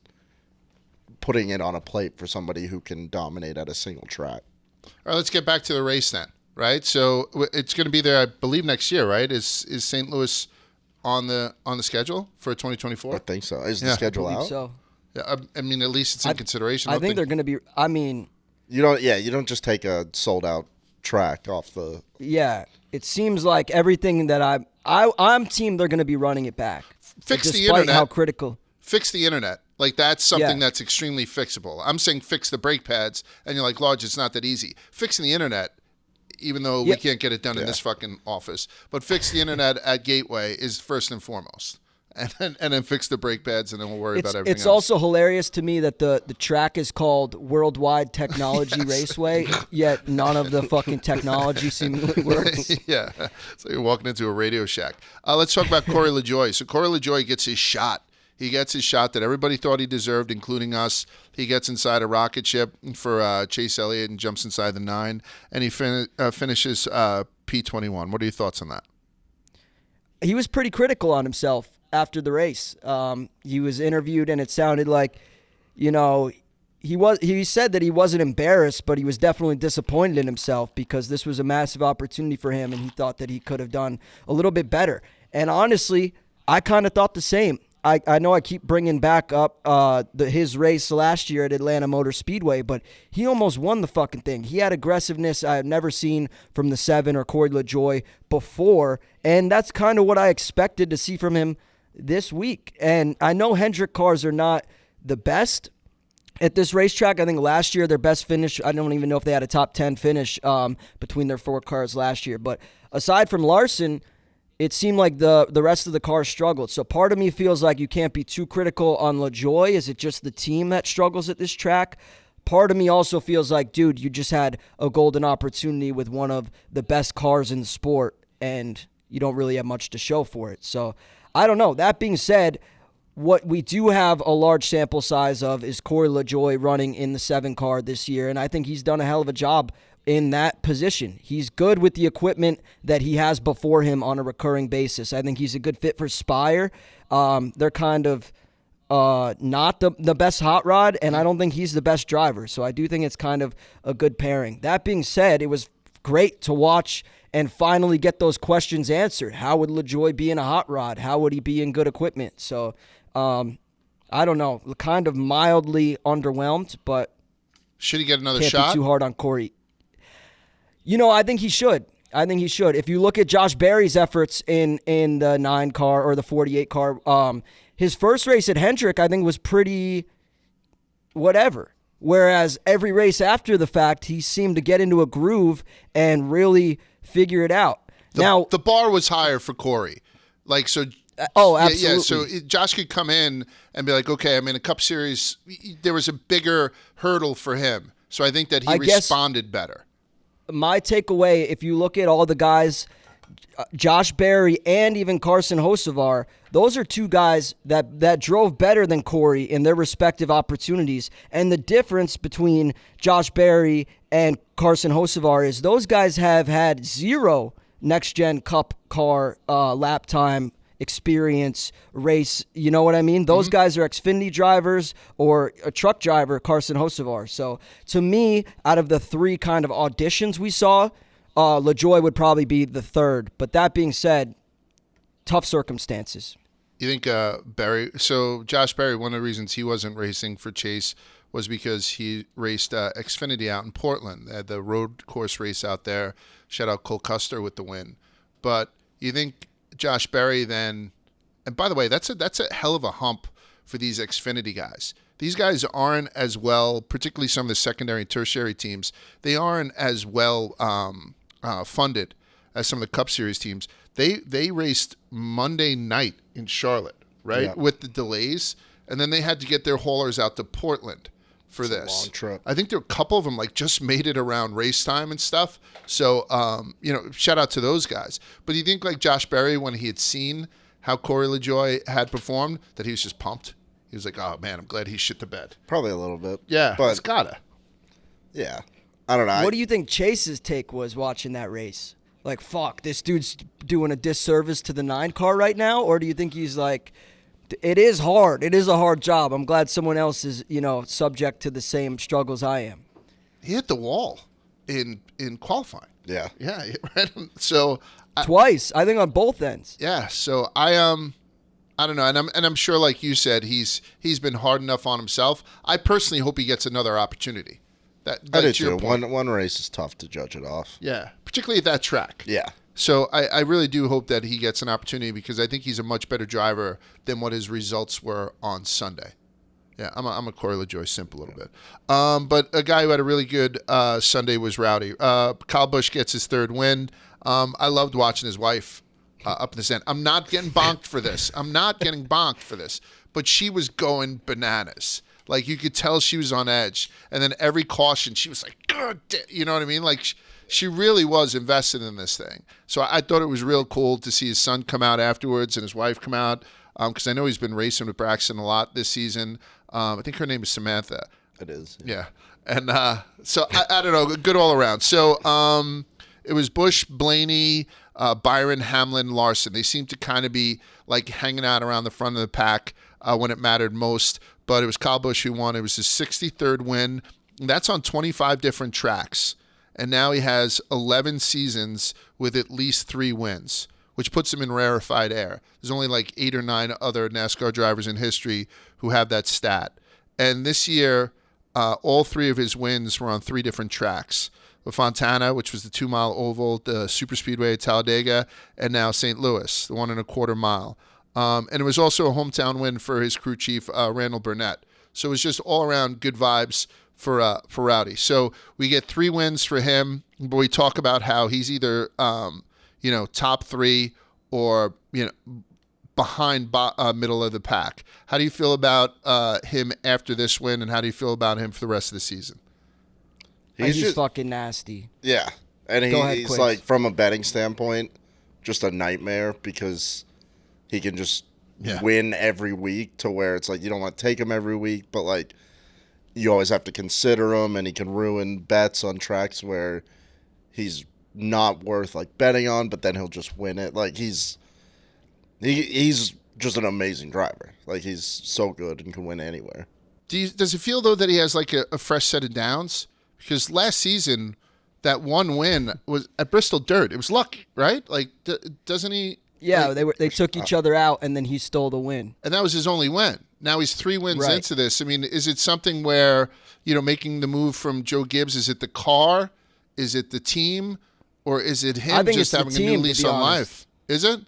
Speaker 4: putting it on a plate for somebody who can dominate at a single track.
Speaker 3: All right, let's get back to the race then. Right. So it's going to be there, I believe, next year. Right? Is St. Louis on the schedule for 2024?
Speaker 4: I think so. Is the schedule out?
Speaker 2: So.
Speaker 3: Yeah, I mean, at least it's in consideration.
Speaker 2: I think they're going to be. I mean,
Speaker 4: you don't just take a sold out track off the.
Speaker 2: Yeah, it seems like everything that I'm team. They're going to be running it back.
Speaker 3: Fix the
Speaker 2: despite
Speaker 3: internet.
Speaker 2: How critical.
Speaker 3: Fix the internet. Like that's something that's extremely fixable. I'm saying fix the brake pads, and you're like, Lodge, it's not that easy. Fixing the internet. Even though we can't get it done in this fucking office. But fix the internet at Gateway is first and foremost. And then fix the brake pads, and then we'll worry about everything
Speaker 2: It's
Speaker 3: else.
Speaker 2: also hilarious to me that the track is called Worldwide Technology Raceway, yet none of the fucking technology seemingly works.
Speaker 3: Yeah. So you're walking into a Radio Shack. Let's talk about Corey LaJoie. So Corey LaJoie gets his shot. He gets his shot that everybody thought he deserved, including us. He gets inside a rocket ship for Chase Elliott and jumps inside the 9, and he finishes P21. What are your thoughts on that?
Speaker 2: He was pretty critical on himself after the race. He was interviewed, and it sounded like, he said that he wasn't embarrassed, but he was definitely disappointed in himself because this was a massive opportunity for him, and he thought that he could have done a little bit better. And honestly, I kind of thought the same. I know I keep bringing back up his race last year at Atlanta Motor Speedway, but he almost won the fucking thing. He had aggressiveness I have never seen from the 7 or Corey LaJoie before, and that's kind of what I expected to see from him this week. And I know Hendrick cars are not the best at this racetrack. I think last year their best finish, I don't even know if they had a top 10 finish between their 4 cars last year. But aside from Larson, it seemed like the rest of the cars struggled. So part of me feels like you can't be too critical on LaJoie. Is it just the team that struggles at this track? Part of me also feels like, dude, you just had a golden opportunity with one of the best cars in the sport, and you don't really have much to show for it. So I don't know. That being said, what we do have a large sample size of is Corey LaJoie running in the 7 car this year, and I think he's done a hell of a job in that position. He's good with the equipment that he has before him on a recurring basis. I think he's a good fit for Spire. They're kind of not the best hot rod, and I don't think he's the best driver. So I do think it's kind of a good pairing. That being said, it was great to watch and finally get those questions answered. How would LaJoie be in a hot rod? How would he be in good equipment? So I don't know, kind of mildly underwhelmed, but
Speaker 3: should he get another
Speaker 2: can't
Speaker 3: shot?
Speaker 2: Be too hard on Corey. I think he should. If you look at Josh Berry's efforts in the 9 car or the 48 car, his first race at Hendrick, I think, was pretty whatever. Whereas every race after the fact, he seemed to get into a groove and really figure it out.
Speaker 3: The bar was higher for Corey. Like, so.
Speaker 2: Absolutely.
Speaker 3: Yeah, so Josh could come in and be like, okay, I'm in a Cup Series. There was a bigger hurdle for him. So I think that he responded better.
Speaker 2: My takeaway, if you look at all the guys, Josh Berry and even Carson Hocevar, those are 2 guys that drove better than Corey in their respective opportunities. And the difference between Josh Berry and Carson Hocevar is those guys have had 0 next-gen Cup car lap time experience, race. You know what I mean? Those guys are Xfinity drivers or a truck driver, Carson Hocevar. So to me, out of the 3 kind of auditions we saw, LaJoie would probably be the 3rd. But that being said, tough circumstances.
Speaker 3: You think Berry? So Josh Berry, one of the reasons he wasn't racing for Chase was because he raced Xfinity out in Portland. They had the road course race out there. Shout out Cole Custer with the win. But you think Josh Berry then? And by the way, that's a hell of a hump for these Xfinity guys. These guys aren't as well, particularly some of the secondary and tertiary teams. They aren't as well funded as some of the Cup Series teams. They raced Monday night in Charlotte, right,
Speaker 4: Yeah.
Speaker 3: with the delays, and then they had to get their haulers out to Portland for
Speaker 4: It's a
Speaker 3: this.
Speaker 4: long trip.
Speaker 3: I think there were a couple of them like just made it around race time and stuff. So shout out to those guys. But do you think like Josh Berry, when he had seen how Corey LaJoie had performed, that he was just pumped? He was like, "Oh man, I'm glad he shit the bed."
Speaker 4: Probably a little bit.
Speaker 3: Yeah,
Speaker 4: but
Speaker 3: it's gotta.
Speaker 4: yeah, I don't know.
Speaker 2: What do you think Chase's take was watching that race? Like, fuck, this dude's doing a disservice to the 9 car right now? Or do you think he's like, it is hard. It is a hard job. I'm glad someone else is, subject to the same struggles I am.
Speaker 3: He hit the wall in qualifying.
Speaker 4: Yeah.
Speaker 3: Yeah, right. So
Speaker 2: Twice, I think on both ends.
Speaker 3: yeah, so I don't know, and I'm sure, like you said, he's been hard enough on himself. I personally hope he gets another opportunity.
Speaker 4: I do
Speaker 3: That's your
Speaker 4: too.
Speaker 3: point.
Speaker 4: One race is tough to judge it off.
Speaker 3: Yeah, particularly at that track.
Speaker 4: Yeah.
Speaker 3: So I really do hope that he gets an opportunity because I think he's a much better driver than what his results were on Sunday. Yeah, I'm a Corey LaJoie simp a little bit. But a guy who had a really good Sunday was Rowdy. Kyle Busch gets his 3rd win. I loved watching his wife up in the stand. I'm not getting bonked for this. But she was going bananas. Like, you could tell she was on edge. And then every caution, she was like, God damn. You know what I mean? Like, she really was invested in this thing. So I thought it was real cool to see his son come out afterwards and his wife come out. Because I know he's been racing with Braxton a lot this season. I think her name is Samantha.
Speaker 4: It is.
Speaker 3: Yeah. And so I don't know, good all around. So it was Busch, Blaney, Byron, Hamlin, Larson. They seemed to kind of be like hanging out around the front of the pack when it mattered most. But it was Kyle Busch who won. It was his 63rd win. And that's on 25 different tracks. And now he has 11 seasons with at least 3 wins, which puts him in rarefied air. There's only like 8 or 9 other NASCAR drivers in history who have that stat. And this year, all 3 of his wins were on 3 different tracks. The Fontana, which was the 2-mile oval, the Superspeedway at Talladega, and now St. Louis, the 1.25 mile. And it was also a hometown win for his crew chief, Randall Burnett. So it was just all around good vibes for Rowdy. So we get 3 wins for him, but we talk about how he's either top 3 or behind middle of the pack. How do you feel about him after this win, and how do you feel about him for the rest of the season?
Speaker 2: He's
Speaker 4: just
Speaker 2: fucking nasty.
Speaker 4: Yeah. And
Speaker 2: Go ahead,
Speaker 4: he's
Speaker 2: Quigs.
Speaker 4: like, from a betting standpoint, just a nightmare because he can just win every week to where it's like you don't want to take him every week, but like you always have to consider him, and he can ruin bets on tracks where he's not worth like betting on, but then he'll just win it. Like he's just an amazing driver. Like he's so good and can win anywhere.
Speaker 3: Does it feel though that he has like a fresh set of downs? Because last season, that one win was at Bristol Dirt. It was lucky, right? Like, doesn't he?
Speaker 2: Yeah,
Speaker 3: like,
Speaker 2: they took each other out, and then he stole the win.
Speaker 3: And that was his only win. Now he's 3 wins
Speaker 2: Right.
Speaker 3: into this. I mean, is it something where, making the move from Joe Gibbs, is it the car? Is it the team? Or is it him
Speaker 2: I think
Speaker 3: just
Speaker 2: it's the
Speaker 3: having a
Speaker 2: team,
Speaker 3: new
Speaker 2: to
Speaker 3: lease
Speaker 2: be
Speaker 3: on
Speaker 2: honest.
Speaker 3: life? Is it?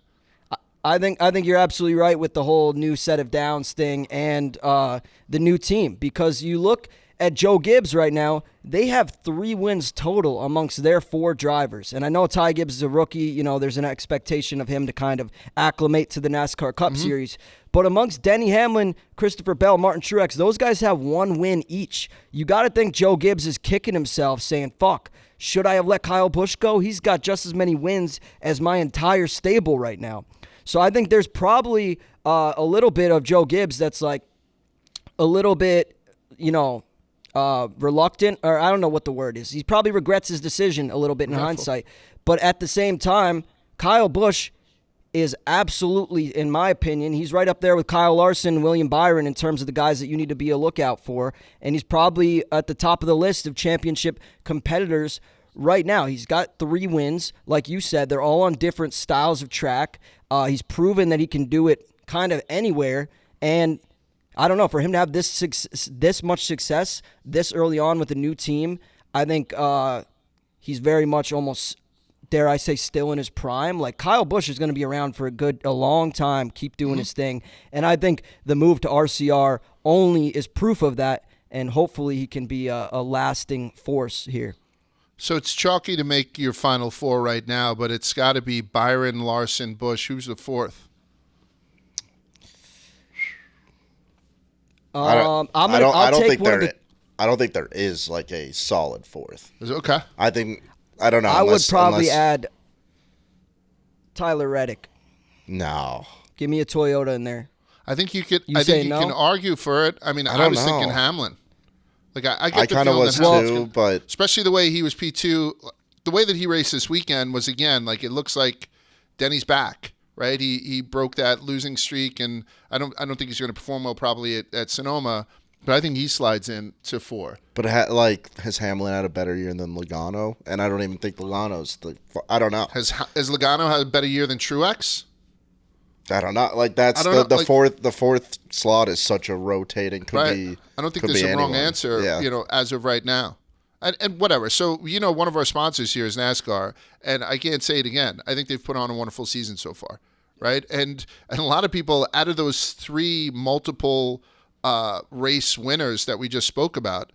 Speaker 2: I think you're absolutely right with the whole new set of downs thing and the new team, because you look at Joe Gibbs right now, they have 3 wins total amongst their 4 drivers. And I know Ty Gibbs is a rookie. There's an expectation of him to kind of acclimate to the NASCAR Cup Series. But amongst Denny Hamlin, Christopher Bell, Martin Truex, those guys have 1 win each. You got to think Joe Gibbs is kicking himself saying, fuck, should I have let Kyle Busch go? He's got just as many wins as my entire stable right now. So I think there's probably a little bit of Joe Gibbs that's like a little bit, reluctant, or I don't know what the word is. He probably regrets his decision a little bit in hindsight. But at the same time, Kyle Busch, is absolutely, in my opinion, he's right up there with Kyle Larson and William Byron in terms of the guys that you need to be a lookout for. And he's probably at the top of the list of championship competitors right now. He's got 3 wins. Like you said, they're all on different styles of track. He's proven that he can do it kind of anywhere. And I don't know, for him to have this much success this early on with a new team, I think he's very much almost, dare I say, still in his prime. Like, Kyle Busch is going to be around for a long time, keep doing his thing. And I think the move to RCR only is proof of that, and hopefully he can be a lasting force here.
Speaker 3: So it's chalky to make your final 4 right now, but it's got to be Byron, Larson, Busch. Who's the 4th?
Speaker 4: I don't think there is like a solid 4th.
Speaker 3: Is it okay?
Speaker 4: I don't know.
Speaker 2: I would probably add Tyler Reddick.
Speaker 4: No.
Speaker 2: Give me a Toyota in there.
Speaker 3: I think you could.
Speaker 2: You
Speaker 3: I
Speaker 2: say
Speaker 3: think you
Speaker 2: no?
Speaker 3: can argue for it. I mean, I
Speaker 4: don't
Speaker 3: was thinking
Speaker 4: know.
Speaker 3: Hamlin. Like I
Speaker 4: I
Speaker 3: get the
Speaker 4: kind of
Speaker 3: feeling
Speaker 4: was
Speaker 3: that Hamlin's
Speaker 4: too,
Speaker 3: gonna-
Speaker 4: but
Speaker 3: especially the way he was P2, the way that he raced this weekend was, again, like, it looks like Denny's back, right? He broke that losing streak, and I don't think he's going to perform well probably at Sonoma, but I think he slides in to 4.
Speaker 4: but has Hamlin had a better year than Logano? And I don't even think Logano's I don't know.
Speaker 3: Has Logano had a better year than Truex?
Speaker 4: I don't know. Like, that's
Speaker 3: I don't know,
Speaker 4: the fourth slot is such a rotating.
Speaker 3: Right. I don't think there's a wrong answer,
Speaker 4: Yeah.
Speaker 3: As of right now. And whatever. So, one of our sponsors here is NASCAR, and I can't say it again. I think they've put on a wonderful season so far, right? And a lot of people, out of those 3 multiple race winners that we just spoke about,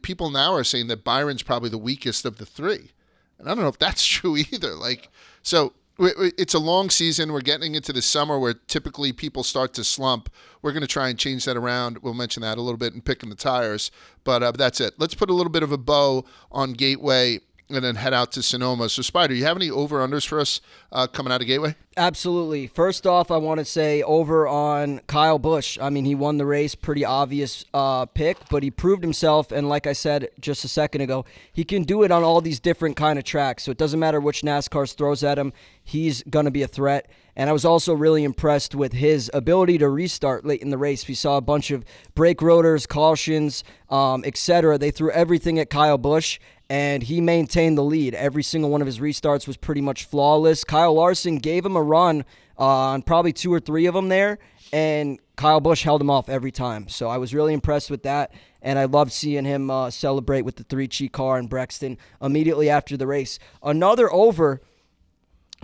Speaker 3: people now are saying that Byron's probably the weakest of the 3. And I don't know if that's true either. So it's a long season. We're getting into the summer where typically people start to slump. We're going to try and change that around. We'll mention that a little bit in picking the tires. But that's it. Let's put a little bit of a bow on Gateway and then head out to Sonoma. So, Spider, you have any over-unders for us coming out of Gateway?
Speaker 2: Absolutely. First off, I want to say over on Kyle Busch. I mean, he won the race, pretty obvious pick, but he proved himself, and like I said just a second ago, he can do it on all these different kind of tracks, so it doesn't matter which NASCAR throws at him, he's going to be a threat. And I was also really impressed with his ability to restart late in the race. We saw a bunch of brake rotors, cautions, etc. They threw everything at Kyle Busch, and he maintained the lead. Every single one of his restarts was pretty much flawless. Kyle Larson gave him a run on probably 2 or 3 of them there, and Kyle Busch held him off every time. So I was really impressed with that, and I loved seeing him celebrate with the 3-cheat car in Brexton immediately after the race. Another over.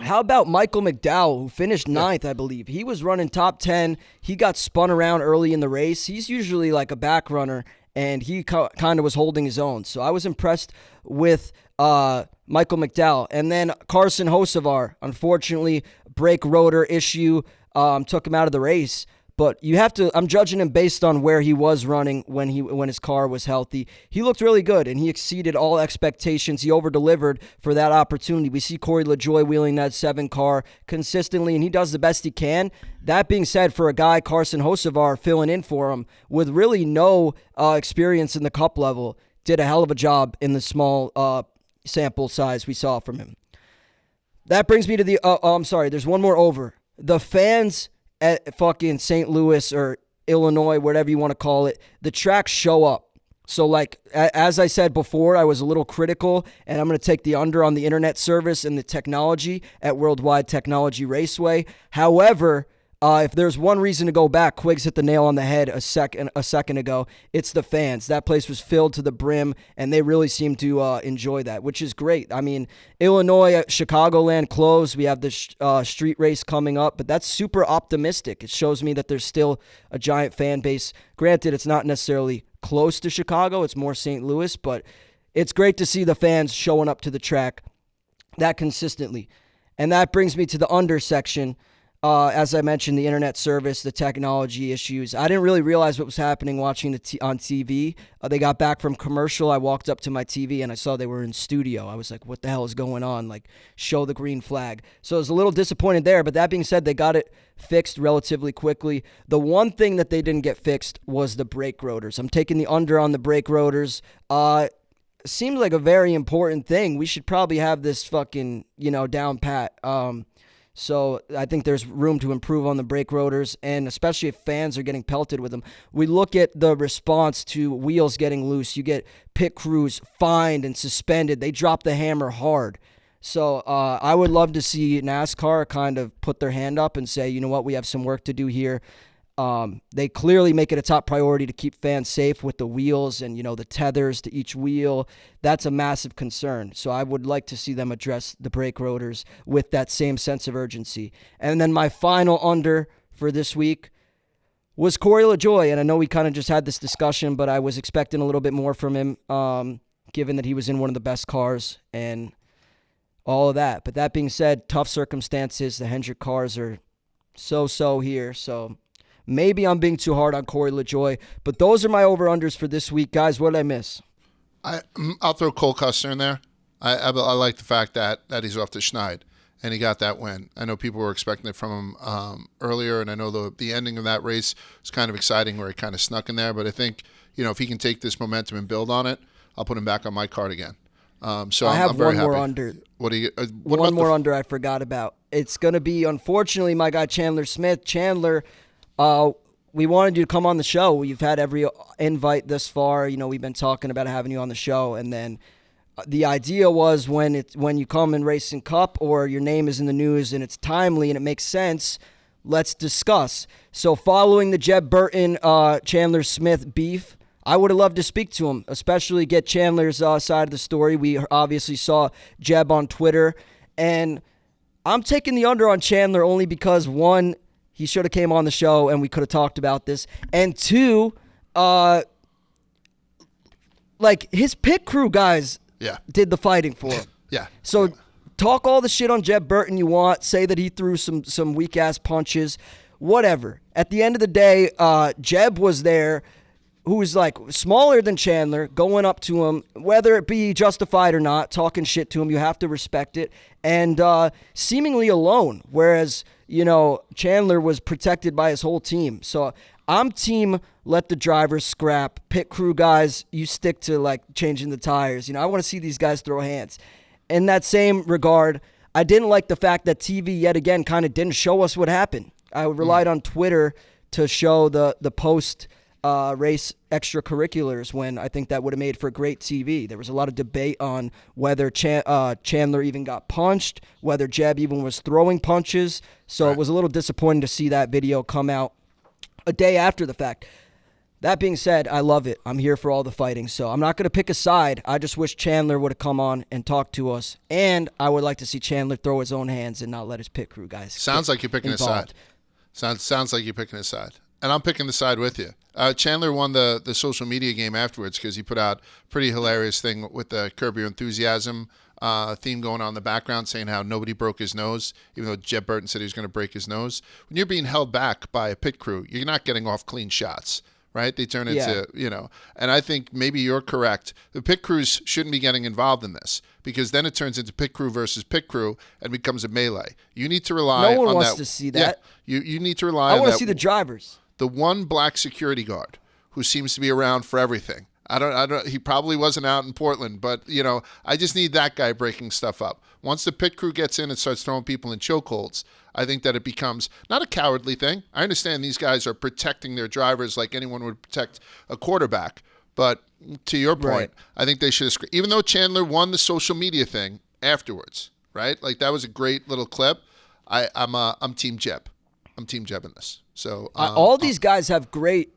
Speaker 2: How about Michael McDowell, who finished 9th, I believe? He was running top 10. He got spun around early in the race. He's usually like a back runner, and he kind of was holding his own. So I was impressed with Michael McDowell. And then Carson Hocevar, unfortunately, brake rotor issue took him out of the race. But you have to, I'm judging him based on where he was running when his car was healthy. He looked really good, and he exceeded all expectations. He over-delivered for that opportunity. We see Corey LaJoie wheeling that 7 car consistently, and he does the best he can. That being said, for a guy, Carson Hocevar, filling in for him with really no experience in the Cup level, did a hell of a job in the small sample size we saw from him. That brings me to the, I'm sorry, there's one more over. The fans at fucking St. Louis or Illinois, whatever you want to call it, the tracks show up. So, like, as I said before, I was a little critical, and I'm going to take the under on the internet service and the technology at Worldwide Technology Raceway. However, if there's one reason to go back, Quiggs hit the nail on the head a second ago. It's the fans. That place was filled to the brim, and they really seem to enjoy that, which is great. I mean, Illinois, Chicagoland closed. We have the street race coming up, but that's super optimistic. It shows me that there's still a giant fan base. Granted, it's not necessarily close to Chicago. It's more St. Louis, but it's great to see the fans showing up to the track that consistently. And that brings me to the under section. As I mentioned, the internet service, the technology issues. I didn't really realize what was happening watching on TV. They got back from commercial. I walked up to my TV and I saw they were in studio. I was like, what the hell is going on? Like, show the green flag. So I was a little disappointed there, but that being said, they got it fixed relatively quickly. The one thing that they didn't get fixed was the brake rotors. I'm taking the under on the brake rotors. Seems like a very important thing. We should probably have this fucking, down pat. So I think there's room to improve on the brake rotors, and especially if fans are getting pelted with them. We look at the response to wheels getting loose. You get pit crews fined and suspended. They drop the hammer hard. So I would love to see NASCAR kind of put their hand up and say, you know what, we have some work to do here. They clearly make it a top priority to keep fans safe with the wheels and, the tethers to each wheel. That's a massive concern. So I would like to see them address the brake rotors with that same sense of urgency. And then my final under for this week was Corey LaJoie. And I know we kind of just had this discussion, but I was expecting a little bit more from him, given that he was in one of the best cars and all of that. But that being said, tough circumstances. The Hendrick cars are so here. So maybe I'm being too hard on Corey LaJoie, but those are my over-unders for this week. Guys, what did I miss?
Speaker 3: I'll throw Cole Custer in there. I like the fact that he's off to Schneid, and he got that win. I know people were expecting it from him earlier, and I know the ending of that race was kind of exciting where he kind of snuck in there, but I think, if he can take this momentum and build on it, I'll put him back on my card again. So
Speaker 2: I have
Speaker 3: I'm very
Speaker 2: one more
Speaker 3: happy.
Speaker 2: under.
Speaker 3: What do you?
Speaker 2: One more under I forgot about. It's going to be, unfortunately, my guy Chandler Smith. Chandler, we wanted you to come on the show. We've had every invite this far. We've been talking about having you on the show, and then the idea was when you come in Racing Cup or your name is in the news and it's timely and it makes sense, let's discuss. So following the Jeb Burton, Chandler Smith beef, I would have loved to speak to him, especially get Chandler's side of the story. We obviously saw Jeb on Twitter, and I'm taking the under on Chandler only because, one, he should have came on the show and we could have talked about this, and two, his pit crew guys did the fighting for him.
Speaker 3: Yeah.
Speaker 2: So talk all the shit on Jeb Burton you want, say that he threw some weak-ass punches, whatever. At the end of the day, Jeb was there, who's smaller than Chandler, going up to him, whether it be justified or not, talking shit to him. You have to respect it. And seemingly alone, whereas, Chandler was protected by his whole team. So I'm team let the drivers scrap. Pit crew guys, you stick to changing the tires. I want to see these guys throw hands. In that same regard, I didn't like the fact that TV yet again kind of didn't show us what happened. I relied on Twitter to show the post race extracurriculars when I think that would have made for great TV. There was a lot of debate on whether Chandler even got punched, whether Jeb even was throwing punches. So It was a little disappointing to see that video come out a day after the fact. That being said, I love it. I'm here for all the fighting. So I'm not going to pick a side. I just wish Chandler would have come on and talked to us. And I would like to see Chandler throw his own hands and not let his pit crew guys
Speaker 3: Sounds like you're picking
Speaker 2: involved.
Speaker 3: a side. Sounds like you're picking a side. And I'm picking the side with you. Chandler won the social media game afterwards because he put out a pretty hilarious thing with the Curb Your Enthusiasm theme going on in the background, saying how nobody broke his nose, even though Jeb Burton said he was going to break his nose. When you're being held back by a pit crew, you're not getting off clean shots, right? They turn into, and I think maybe you're correct. The pit crews shouldn't be getting involved in this because then it turns into pit crew versus pit crew and becomes a melee. You need to rely on that.
Speaker 2: No one wants to see that.
Speaker 3: Yeah, you need to rely on that.
Speaker 2: I want to see the drivers.
Speaker 3: The one black security guard who seems to be around for everything. I don't. He probably wasn't out in Portland, but I just need that guy breaking stuff up. Once the pit crew gets in and starts throwing people in chokeholds, I think that it becomes not a cowardly thing. I understand these guys are protecting their drivers like anyone would protect a quarterback, but to your point,
Speaker 2: Right.
Speaker 3: I think they should have. Even though Chandler won the social media thing afterwards, right? That was a great little clip. I'm Team Jeb. I'm Team Jeb in this. So
Speaker 2: all these guys have great.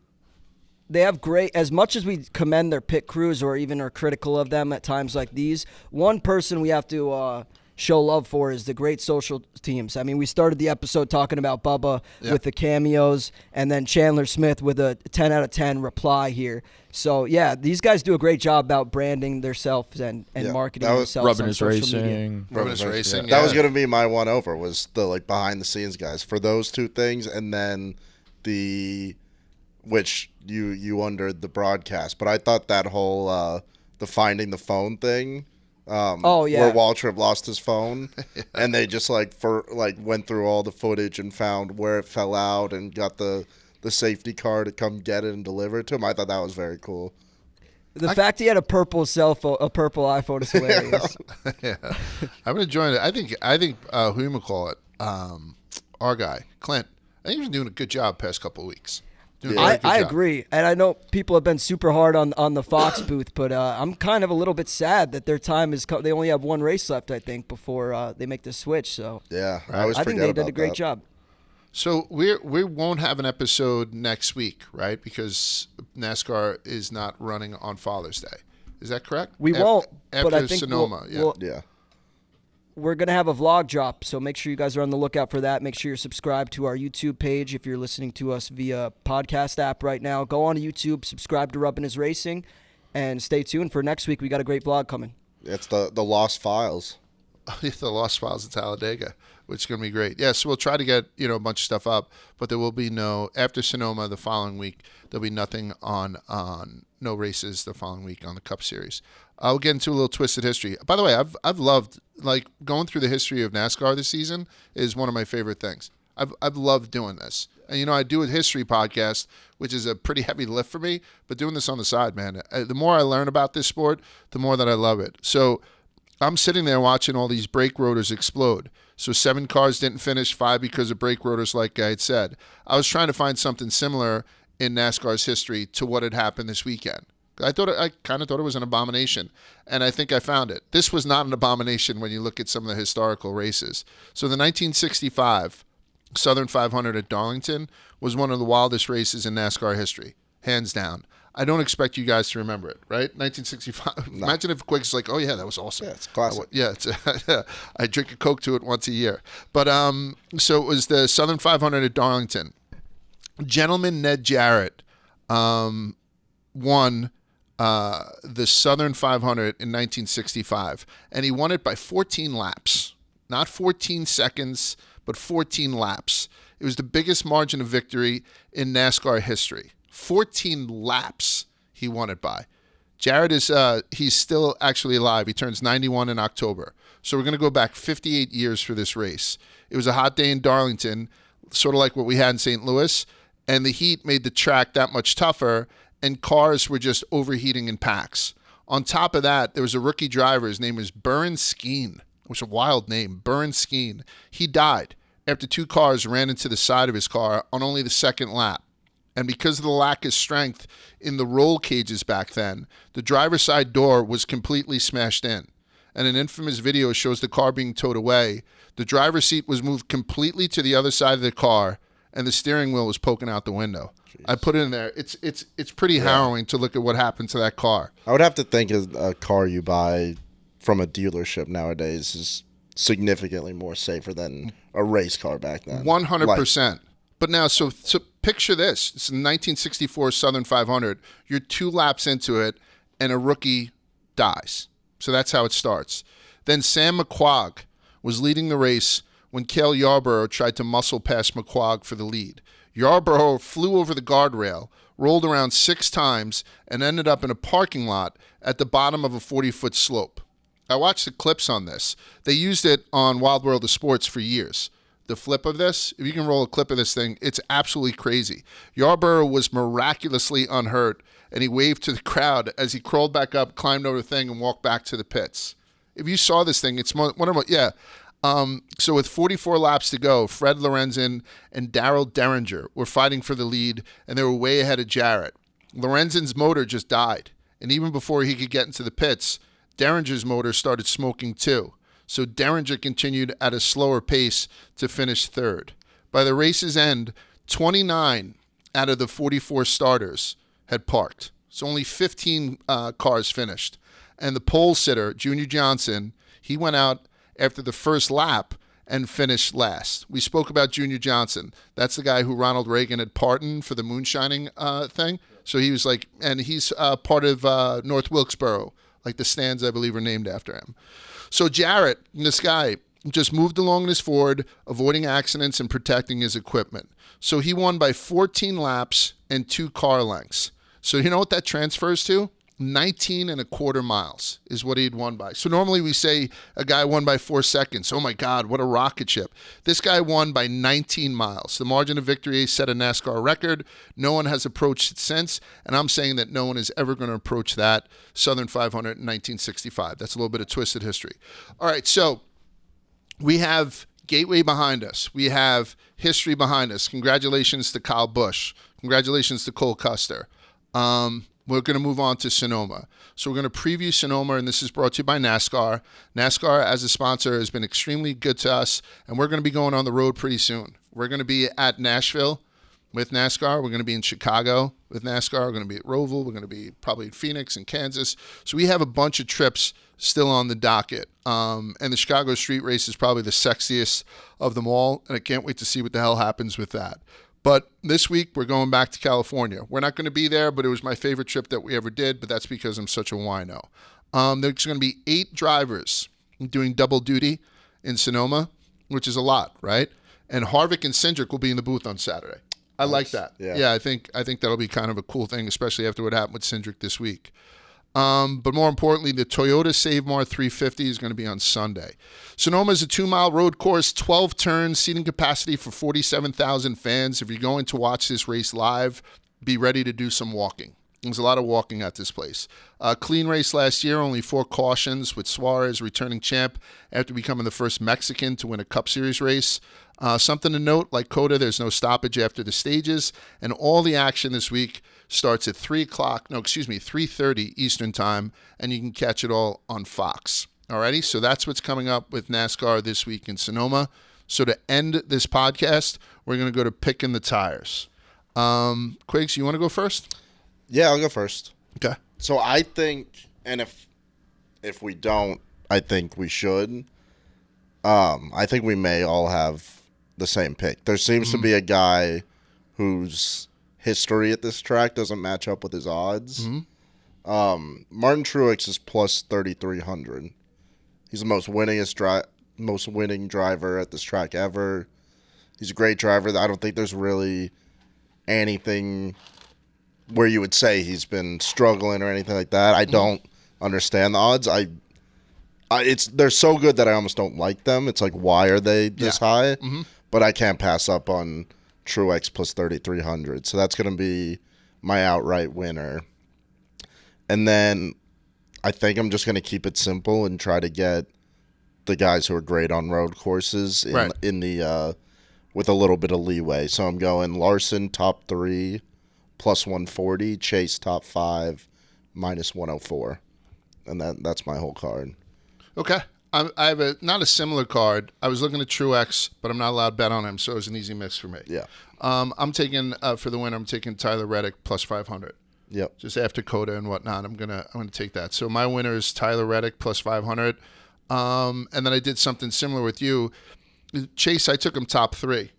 Speaker 2: They have great. As much as we commend their pit crews or even are critical of them at times like these, one person we have to show love for is the great social teams. I mean, we started the episode talking about Bubba with the cameos, and then Chandler Smith with a 10 out of 10 reply here. So yeah, these guys do a great job about branding themselves and marketing themselves.
Speaker 5: Rubbin
Speaker 2: on
Speaker 5: is
Speaker 2: social media.
Speaker 5: racing.
Speaker 3: Rubbin is racing.
Speaker 4: That was going to be my one over, was the behind the scenes guys for those two things, and then which you under the broadcast. But I thought that whole the finding the phone thing. Where Waltrip lost his phone, and they just went through all the footage and found where it fell out and got the safety car to come get it and deliver it to him. I thought that was very cool.
Speaker 2: The fact he had a purple iPhone is hilarious.
Speaker 3: Yeah, I'm enjoying it. I think who you call it? our guy, Clint. I think he's been doing a good job past couple of weeks.
Speaker 2: I agree, and I know people have been super hard on the Fox booth, but I'm kind of a little bit sad that their time is. They only have one race left, I think, before they make the switch. So
Speaker 4: Yeah,
Speaker 2: I think they did a great job.
Speaker 3: So we won't have an episode next week, right? Because NASCAR is not running on Father's Day. Is that correct?
Speaker 2: We won't,
Speaker 3: after
Speaker 2: but I think
Speaker 3: Sonoma.
Speaker 4: Yeah.
Speaker 2: we're going to have a vlog drop, so make sure you guys are on the lookout for that. Make sure you're subscribed to our YouTube page. If you're listening to us via podcast app right now, go on YouTube, subscribe to Rubbin is Racing, and stay tuned for next week. We got a great vlog coming.
Speaker 4: It's the Lost Files.
Speaker 3: The Lost Files of Talladega, which is going to be great. Yes, we'll try to get a bunch of stuff up, but there will be no after Sonoma the following week. There'll be nothing on no races the following week on the Cup Series. I'll get into a little twisted history. By the way, I've loved going through the history of NASCAR this season is one of my favorite things. I've loved doing this, and I do a history podcast, which is a pretty heavy lift for me. But doing this on the side, man, the more I learn about this sport, the more that I love it. So I'm sitting there watching all these brake rotors explode. So 7 cars didn't finish, 5 because of brake rotors, like I had said. I was trying to find something similar in NASCAR's history to what had happened this weekend. I kind of thought it was an abomination, and I think I found it. This was not an abomination when you look at some of the historical races. So the 1965 Southern 500 at Darlington was one of the wildest races in NASCAR history, hands down. I don't expect you guys to remember it, right? 1965. No. Imagine if Quick's like, oh yeah, that was awesome.
Speaker 4: Yeah, it's classic.
Speaker 3: I drink a Coke to it once a year. But so it was the Southern 500 at Darlington. Gentleman Ned Jarrett won the Southern 500 in 1965, and he won it by 14 laps. Not 14 seconds, but 14 laps. It was the biggest margin of victory in NASCAR history. 14 laps he won it by. Jarrett is he's still actually alive. He turns 91 in October. So we're going to go back 58 years for this race. It was a hot day in Darlington, sort of like what we had in St. Louis, and the heat made the track that much tougher, and cars were just overheating in packs. On top of that, there was a rookie driver. His name was Burren Skeen. It was a wild name, Burren Skeen. He died after 2 cars ran into the side of his car on only the second lap. And because of the lack of strength in the roll cages back then, the driver's side door was completely smashed in. And an infamous video shows the car being towed away. The driver's seat was moved completely to the other side of the car, and the steering wheel was poking out the window. Jeez. I put it in there. It's pretty harrowing to look at what happened to that car.
Speaker 4: I would have to think a car you buy from a delership nowadays is significantly more safer than a race car back then.
Speaker 3: 100%. But now, so picture this. It's the 1964 Southern 500. You're 2 laps into it, and a rookie dies. So that's how it starts. Then Sam McQuagg was leading the race when Cale Yarborough tried to muscle past McQuagg for the lead. Yarborough flew over the guardrail, rolled around 6 times, and ended up in a parking lot at the bottom of a 40-foot slope. I watched the clips on this. They used it on Wild World of Sports for years. The flip of this, if you can roll a clip of this thing, it's absolutely crazy. Yarborough was miraculously unhurt, and he waved to the crowd as he crawled back up, climbed over the thing, and walked back to the pits. If you saw this thing, it's one of yeah. So with 44 laps to go, Fred Lorenzen and Darrell Derringer were fighting for the lead, and they were way ahead of Jarrett. Lorenzen's motor just died, and even before he could get into the pits, Derringer's motor started smoking too. So Derringer continued at a slower pace to finish 3rd. By the race's end, 29 out of the 44 starters had parked. So only 15 cars finished. And the pole sitter, Junior Johnson, he went out after the first lap and finished last. We spoke about Junior Johnson. That's the guy who Ronald Reagan had pardoned for the moonshining thing. So he was like, and he's part of North Wilkesboro, like the stands, I believe, are named after him. So Jarrett, this guy, just moved along in his Ford, avoiding accidents and protecting his equipment. So he won by 14 laps and 2 car lengths. So you know what that transfers to? 19 and a quarter miles is what he'd won by. So normally we say a guy won by 4 seconds. Oh my God, what a rocket ship. This guy won by 19 miles. The margin of victory set a NASCAR record. No one has approached it since, and I'm saying that no one is ever going to approach that Southern 500 in 1965. That's a little bit of twisted history. All right, so we have Gateway behind us. We have history behind us. Congratulations to Kyle Busch. Congratulations to Cole Custer. We're going to move on to Sonoma. So we're going to preview Sonoma, and this is brought to you by NASCAR. NASCAR, as a sponsor, has been extremely good to us, and we're going to be going on the road pretty soon. We're going to be at Nashville with NASCAR. We're going to be in Chicago with NASCAR. We're going to be at Roval. We're going to be probably in Phoenix and Kansas. So we have a bunch of trips still on the docket. And the Chicago street race is probably the sexiest of them all, and I can't wait to see what the hell happens with that. But this week, we're going back to California. We're not going to be there, but it was my favorite trip that we ever did, but that's because I'm such a wino. There's going to be 8 drivers doing double duty in Sonoma, which is a lot, right? And Harvick and Cindric will be in the booth on Saturday. I like that. Yeah, I think that'll be kind of a cool thing, especially after what happened with Cindric this week. But more importantly, the Toyota Save More 350 is going to be on Sunday. Sonoma is a 2-mile road course, 12 turns, seating capacity for 47,000 fans. If you're going to watch this race live, be ready to do some walking. There's a lot of walking at this place. Clean race last year, only 4 cautions, with Suarez returning champ after becoming the first Mexican to win a Cup Series race. Something to note, like COTA, there's no stoppage after the stages, and all the action this week starts at 3:30 Eastern Time, and you can catch it all on Fox. Alrighty, so that's what's coming up with NASCAR this week in Sonoma. So to end this podcast, we're going to go to picking the tires. Quiggs, you want to go first?
Speaker 4: Yeah, I'll go first.
Speaker 3: Okay.
Speaker 4: So I think, and if we don't, I think we should. I think we may all have the same pick. There seems to be a guy whose history at this track doesn't match up with his odds. Martin Truex is plus 3,300. He's the most winning driver at this track ever. He's a great driver. I don't think there's really anything where you would say he's been struggling or anything like that. I don't understand the odds. They're so good that I almost don't like them. It's like, why are they this high? But I can't pass up on Truex plus 3,300. So that's going to be my outright winner. And then I think I'm just going to keep it simple and try to get the guys who are great on road courses in the with a little bit of leeway. So I'm going Larson top 3 plus 140, Chase top 5 minus 104. And that's my whole card.
Speaker 3: Okay. I have not a similar card. I was looking at Truex, but I'm not allowed to bet on him, so it was an easy mix for me.
Speaker 4: Yeah.
Speaker 3: I'm taking for the winner. I'm taking Tyler Reddick plus 500.
Speaker 4: Yep.
Speaker 3: Just after COTA and whatnot, I'm gonna take that. So my winner is Tyler Reddick plus 500. And then I did something similar with you, Chase. I took him top 3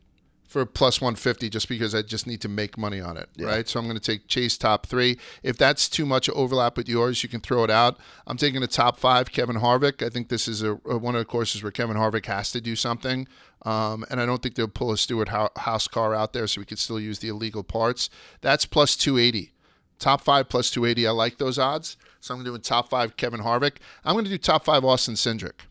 Speaker 3: for plus 150 just because I just need to make money on it, right? So I'm going to take Chase top 3. If that's too much overlap with yours, you can throw it out. I'm taking a top 5, Kevin Harvick. I think this is one of the courses where Kevin Harvick has to do something, and I don't think they'll pull a Stewart House car out there so we could still use the illegal parts. That's plus 280. Top 5 plus 280. I like those odds, so I'm doing top 5 Kevin Harvick. I'm going to do top 5 Austin Cindric.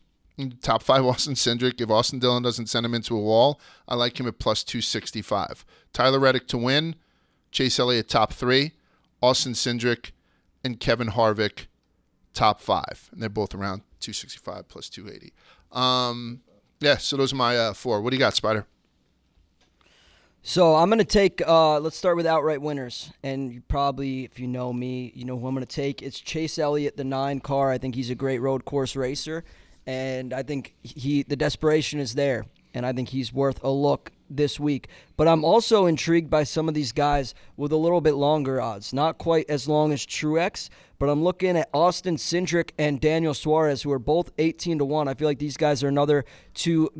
Speaker 3: Top 5 Austin Cindric. If Austin Dillon doesn't send him into a wall, I like him at plus 265. Tyler Reddick to win. Chase Elliott top 3. Austin Cindric and Kevin Harvick top 5. And they're both around 265 plus 280. So those are my 4. What do you got, Spider?
Speaker 2: So I'm going to take, let's start with outright winners. And you probably, if you know me, you know who I'm going to take. It's Chase Elliott, the 9 car. I think he's a great road course racer. And I think the desperation is there, and I think he's worth a look this week. But I'm also intrigued by some of these guys with a little bit longer odds. Not quite as long as Truex, but I'm looking at Austin Cindric and Daniel Suarez, who are both 18-1. I feel like these guys are another two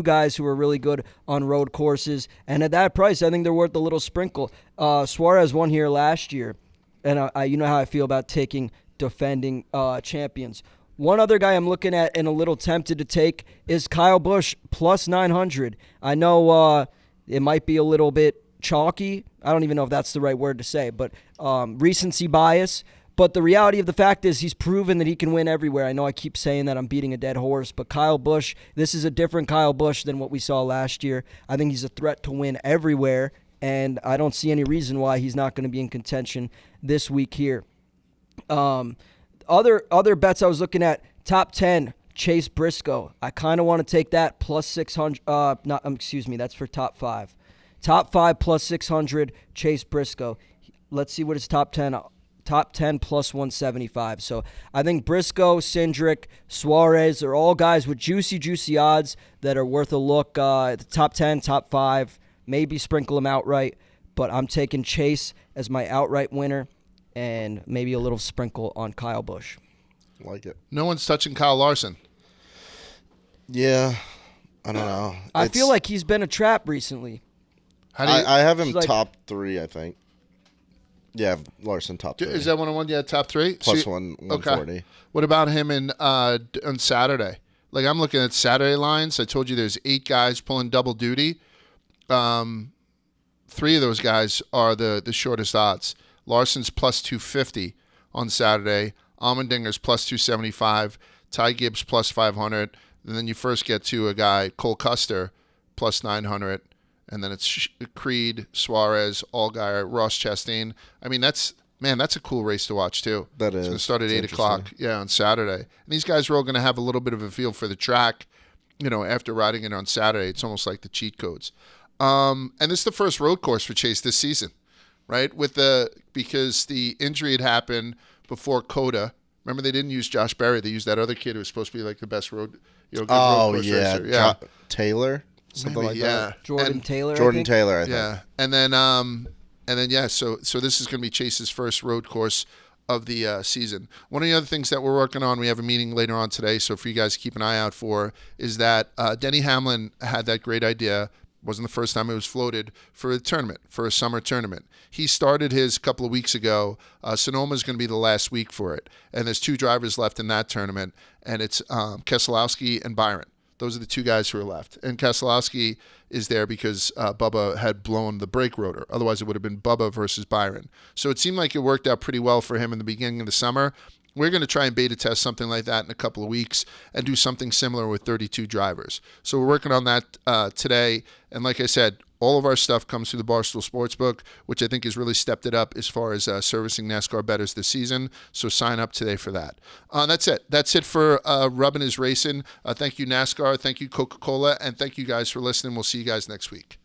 Speaker 2: guys who are really good on road courses. And at that price, I think they're worth a little sprinkle. Suarez won here last year, and you know how I feel about taking defending champions. One other guy I'm looking at and a little tempted to take is Kyle Busch, plus 900. I know it might be a little bit chalky. I don't even know if that's the right word to say, but recency bias. But the reality of the fact is he's proven that he can win everywhere. I know I keep saying that I'm beating a dead horse, but Kyle Busch, this is a different Kyle Busch than what we saw last year. I think he's a threat to win everywhere, and I don't see any reason why he's not going to be in contention this week here. Other bets I was looking at, top 10, Chase Briscoe. I kind of want to take that plus 600. That's for top 5. Top 5 plus 600, Chase Briscoe. Let's see what his top 10 plus 175. So I think Briscoe, Cindric, Suarez are all guys with juicy odds that are worth a look. At the top 10, top 5, maybe sprinkle them outright. But I'm taking Chase as my outright winner and maybe a little sprinkle on Kyle Busch.
Speaker 4: Like it.
Speaker 3: No one's touching Kyle Larson.
Speaker 4: Yeah, I don't know.
Speaker 2: I feel like he's been a trap recently.
Speaker 3: How do you,
Speaker 4: I have him
Speaker 2: like-
Speaker 4: top 3, I think. Yeah, Larson top 3.
Speaker 3: is that one on one? Yeah, top 3?
Speaker 4: Plus
Speaker 3: So-
Speaker 4: 140.
Speaker 3: Okay. What about him on Saturday? Like, I'm looking at Saturday lines. I told you there's 8 guys pulling double duty. 3 of those guys are the shortest odds. Larson's plus 250 on Saturday. Allmendinger's plus 275. Ty Gibbs plus 500. And then you first get to a guy, Cole Custer, plus 900. And then it's Creed, Suarez, Allgaier, Ross Chastain. I mean, that's a cool race to watch, too.
Speaker 4: That
Speaker 3: It's
Speaker 4: is.
Speaker 3: going to start at
Speaker 4: It's
Speaker 3: 8 o'clock, on Saturday. And these guys are all going to have a little bit of a feel for the track, after riding it on Saturday. It's almost like the cheat codes. And this is the first road course for Chase this season, right? Because the injury had happened before Coda. Remember, they didn't use Josh Berry. They used that other kid who was supposed to be like the best road, good road course racer. Yeah,
Speaker 4: Taylor, something
Speaker 3: Maybe,
Speaker 4: like that.
Speaker 2: Jordan Taylor. I
Speaker 4: Jordan
Speaker 2: think.
Speaker 4: Taylor, I think.
Speaker 3: Yeah, and then so this is going to be Chase's first road course of the season. One of the other things that we're working on, we have a meeting later on today, so for you guys to keep an eye out for, is that Denny Hamlin had that great idea. Wasn't the first time it was floated for a tournament, for a summer tournament. He started his a couple of weeks ago. Sonoma's going to be the last week for it. And there's 2 drivers left in that tournament, and it's Keselowski and Byron. Those are the 2 guys who are left. And Keselowski is there because Bubba had blown the brake rotor. Otherwise, it would have been Bubba versus Byron. So it seemed like it worked out pretty well for him in the beginning of the summer. We're going to try and beta test something like that in a couple of weeks and do something similar with 32 drivers. So we're working on that today. And like I said, all of our stuff comes through the Barstool Sportsbook, which I think has really stepped it up as far as servicing NASCAR bettors this season. So sign up today for that. That's it. That's it for Rubbin is Racing. Thank you, NASCAR. Thank you, Coca-Cola. And thank you guys for listening. We'll see you guys next week.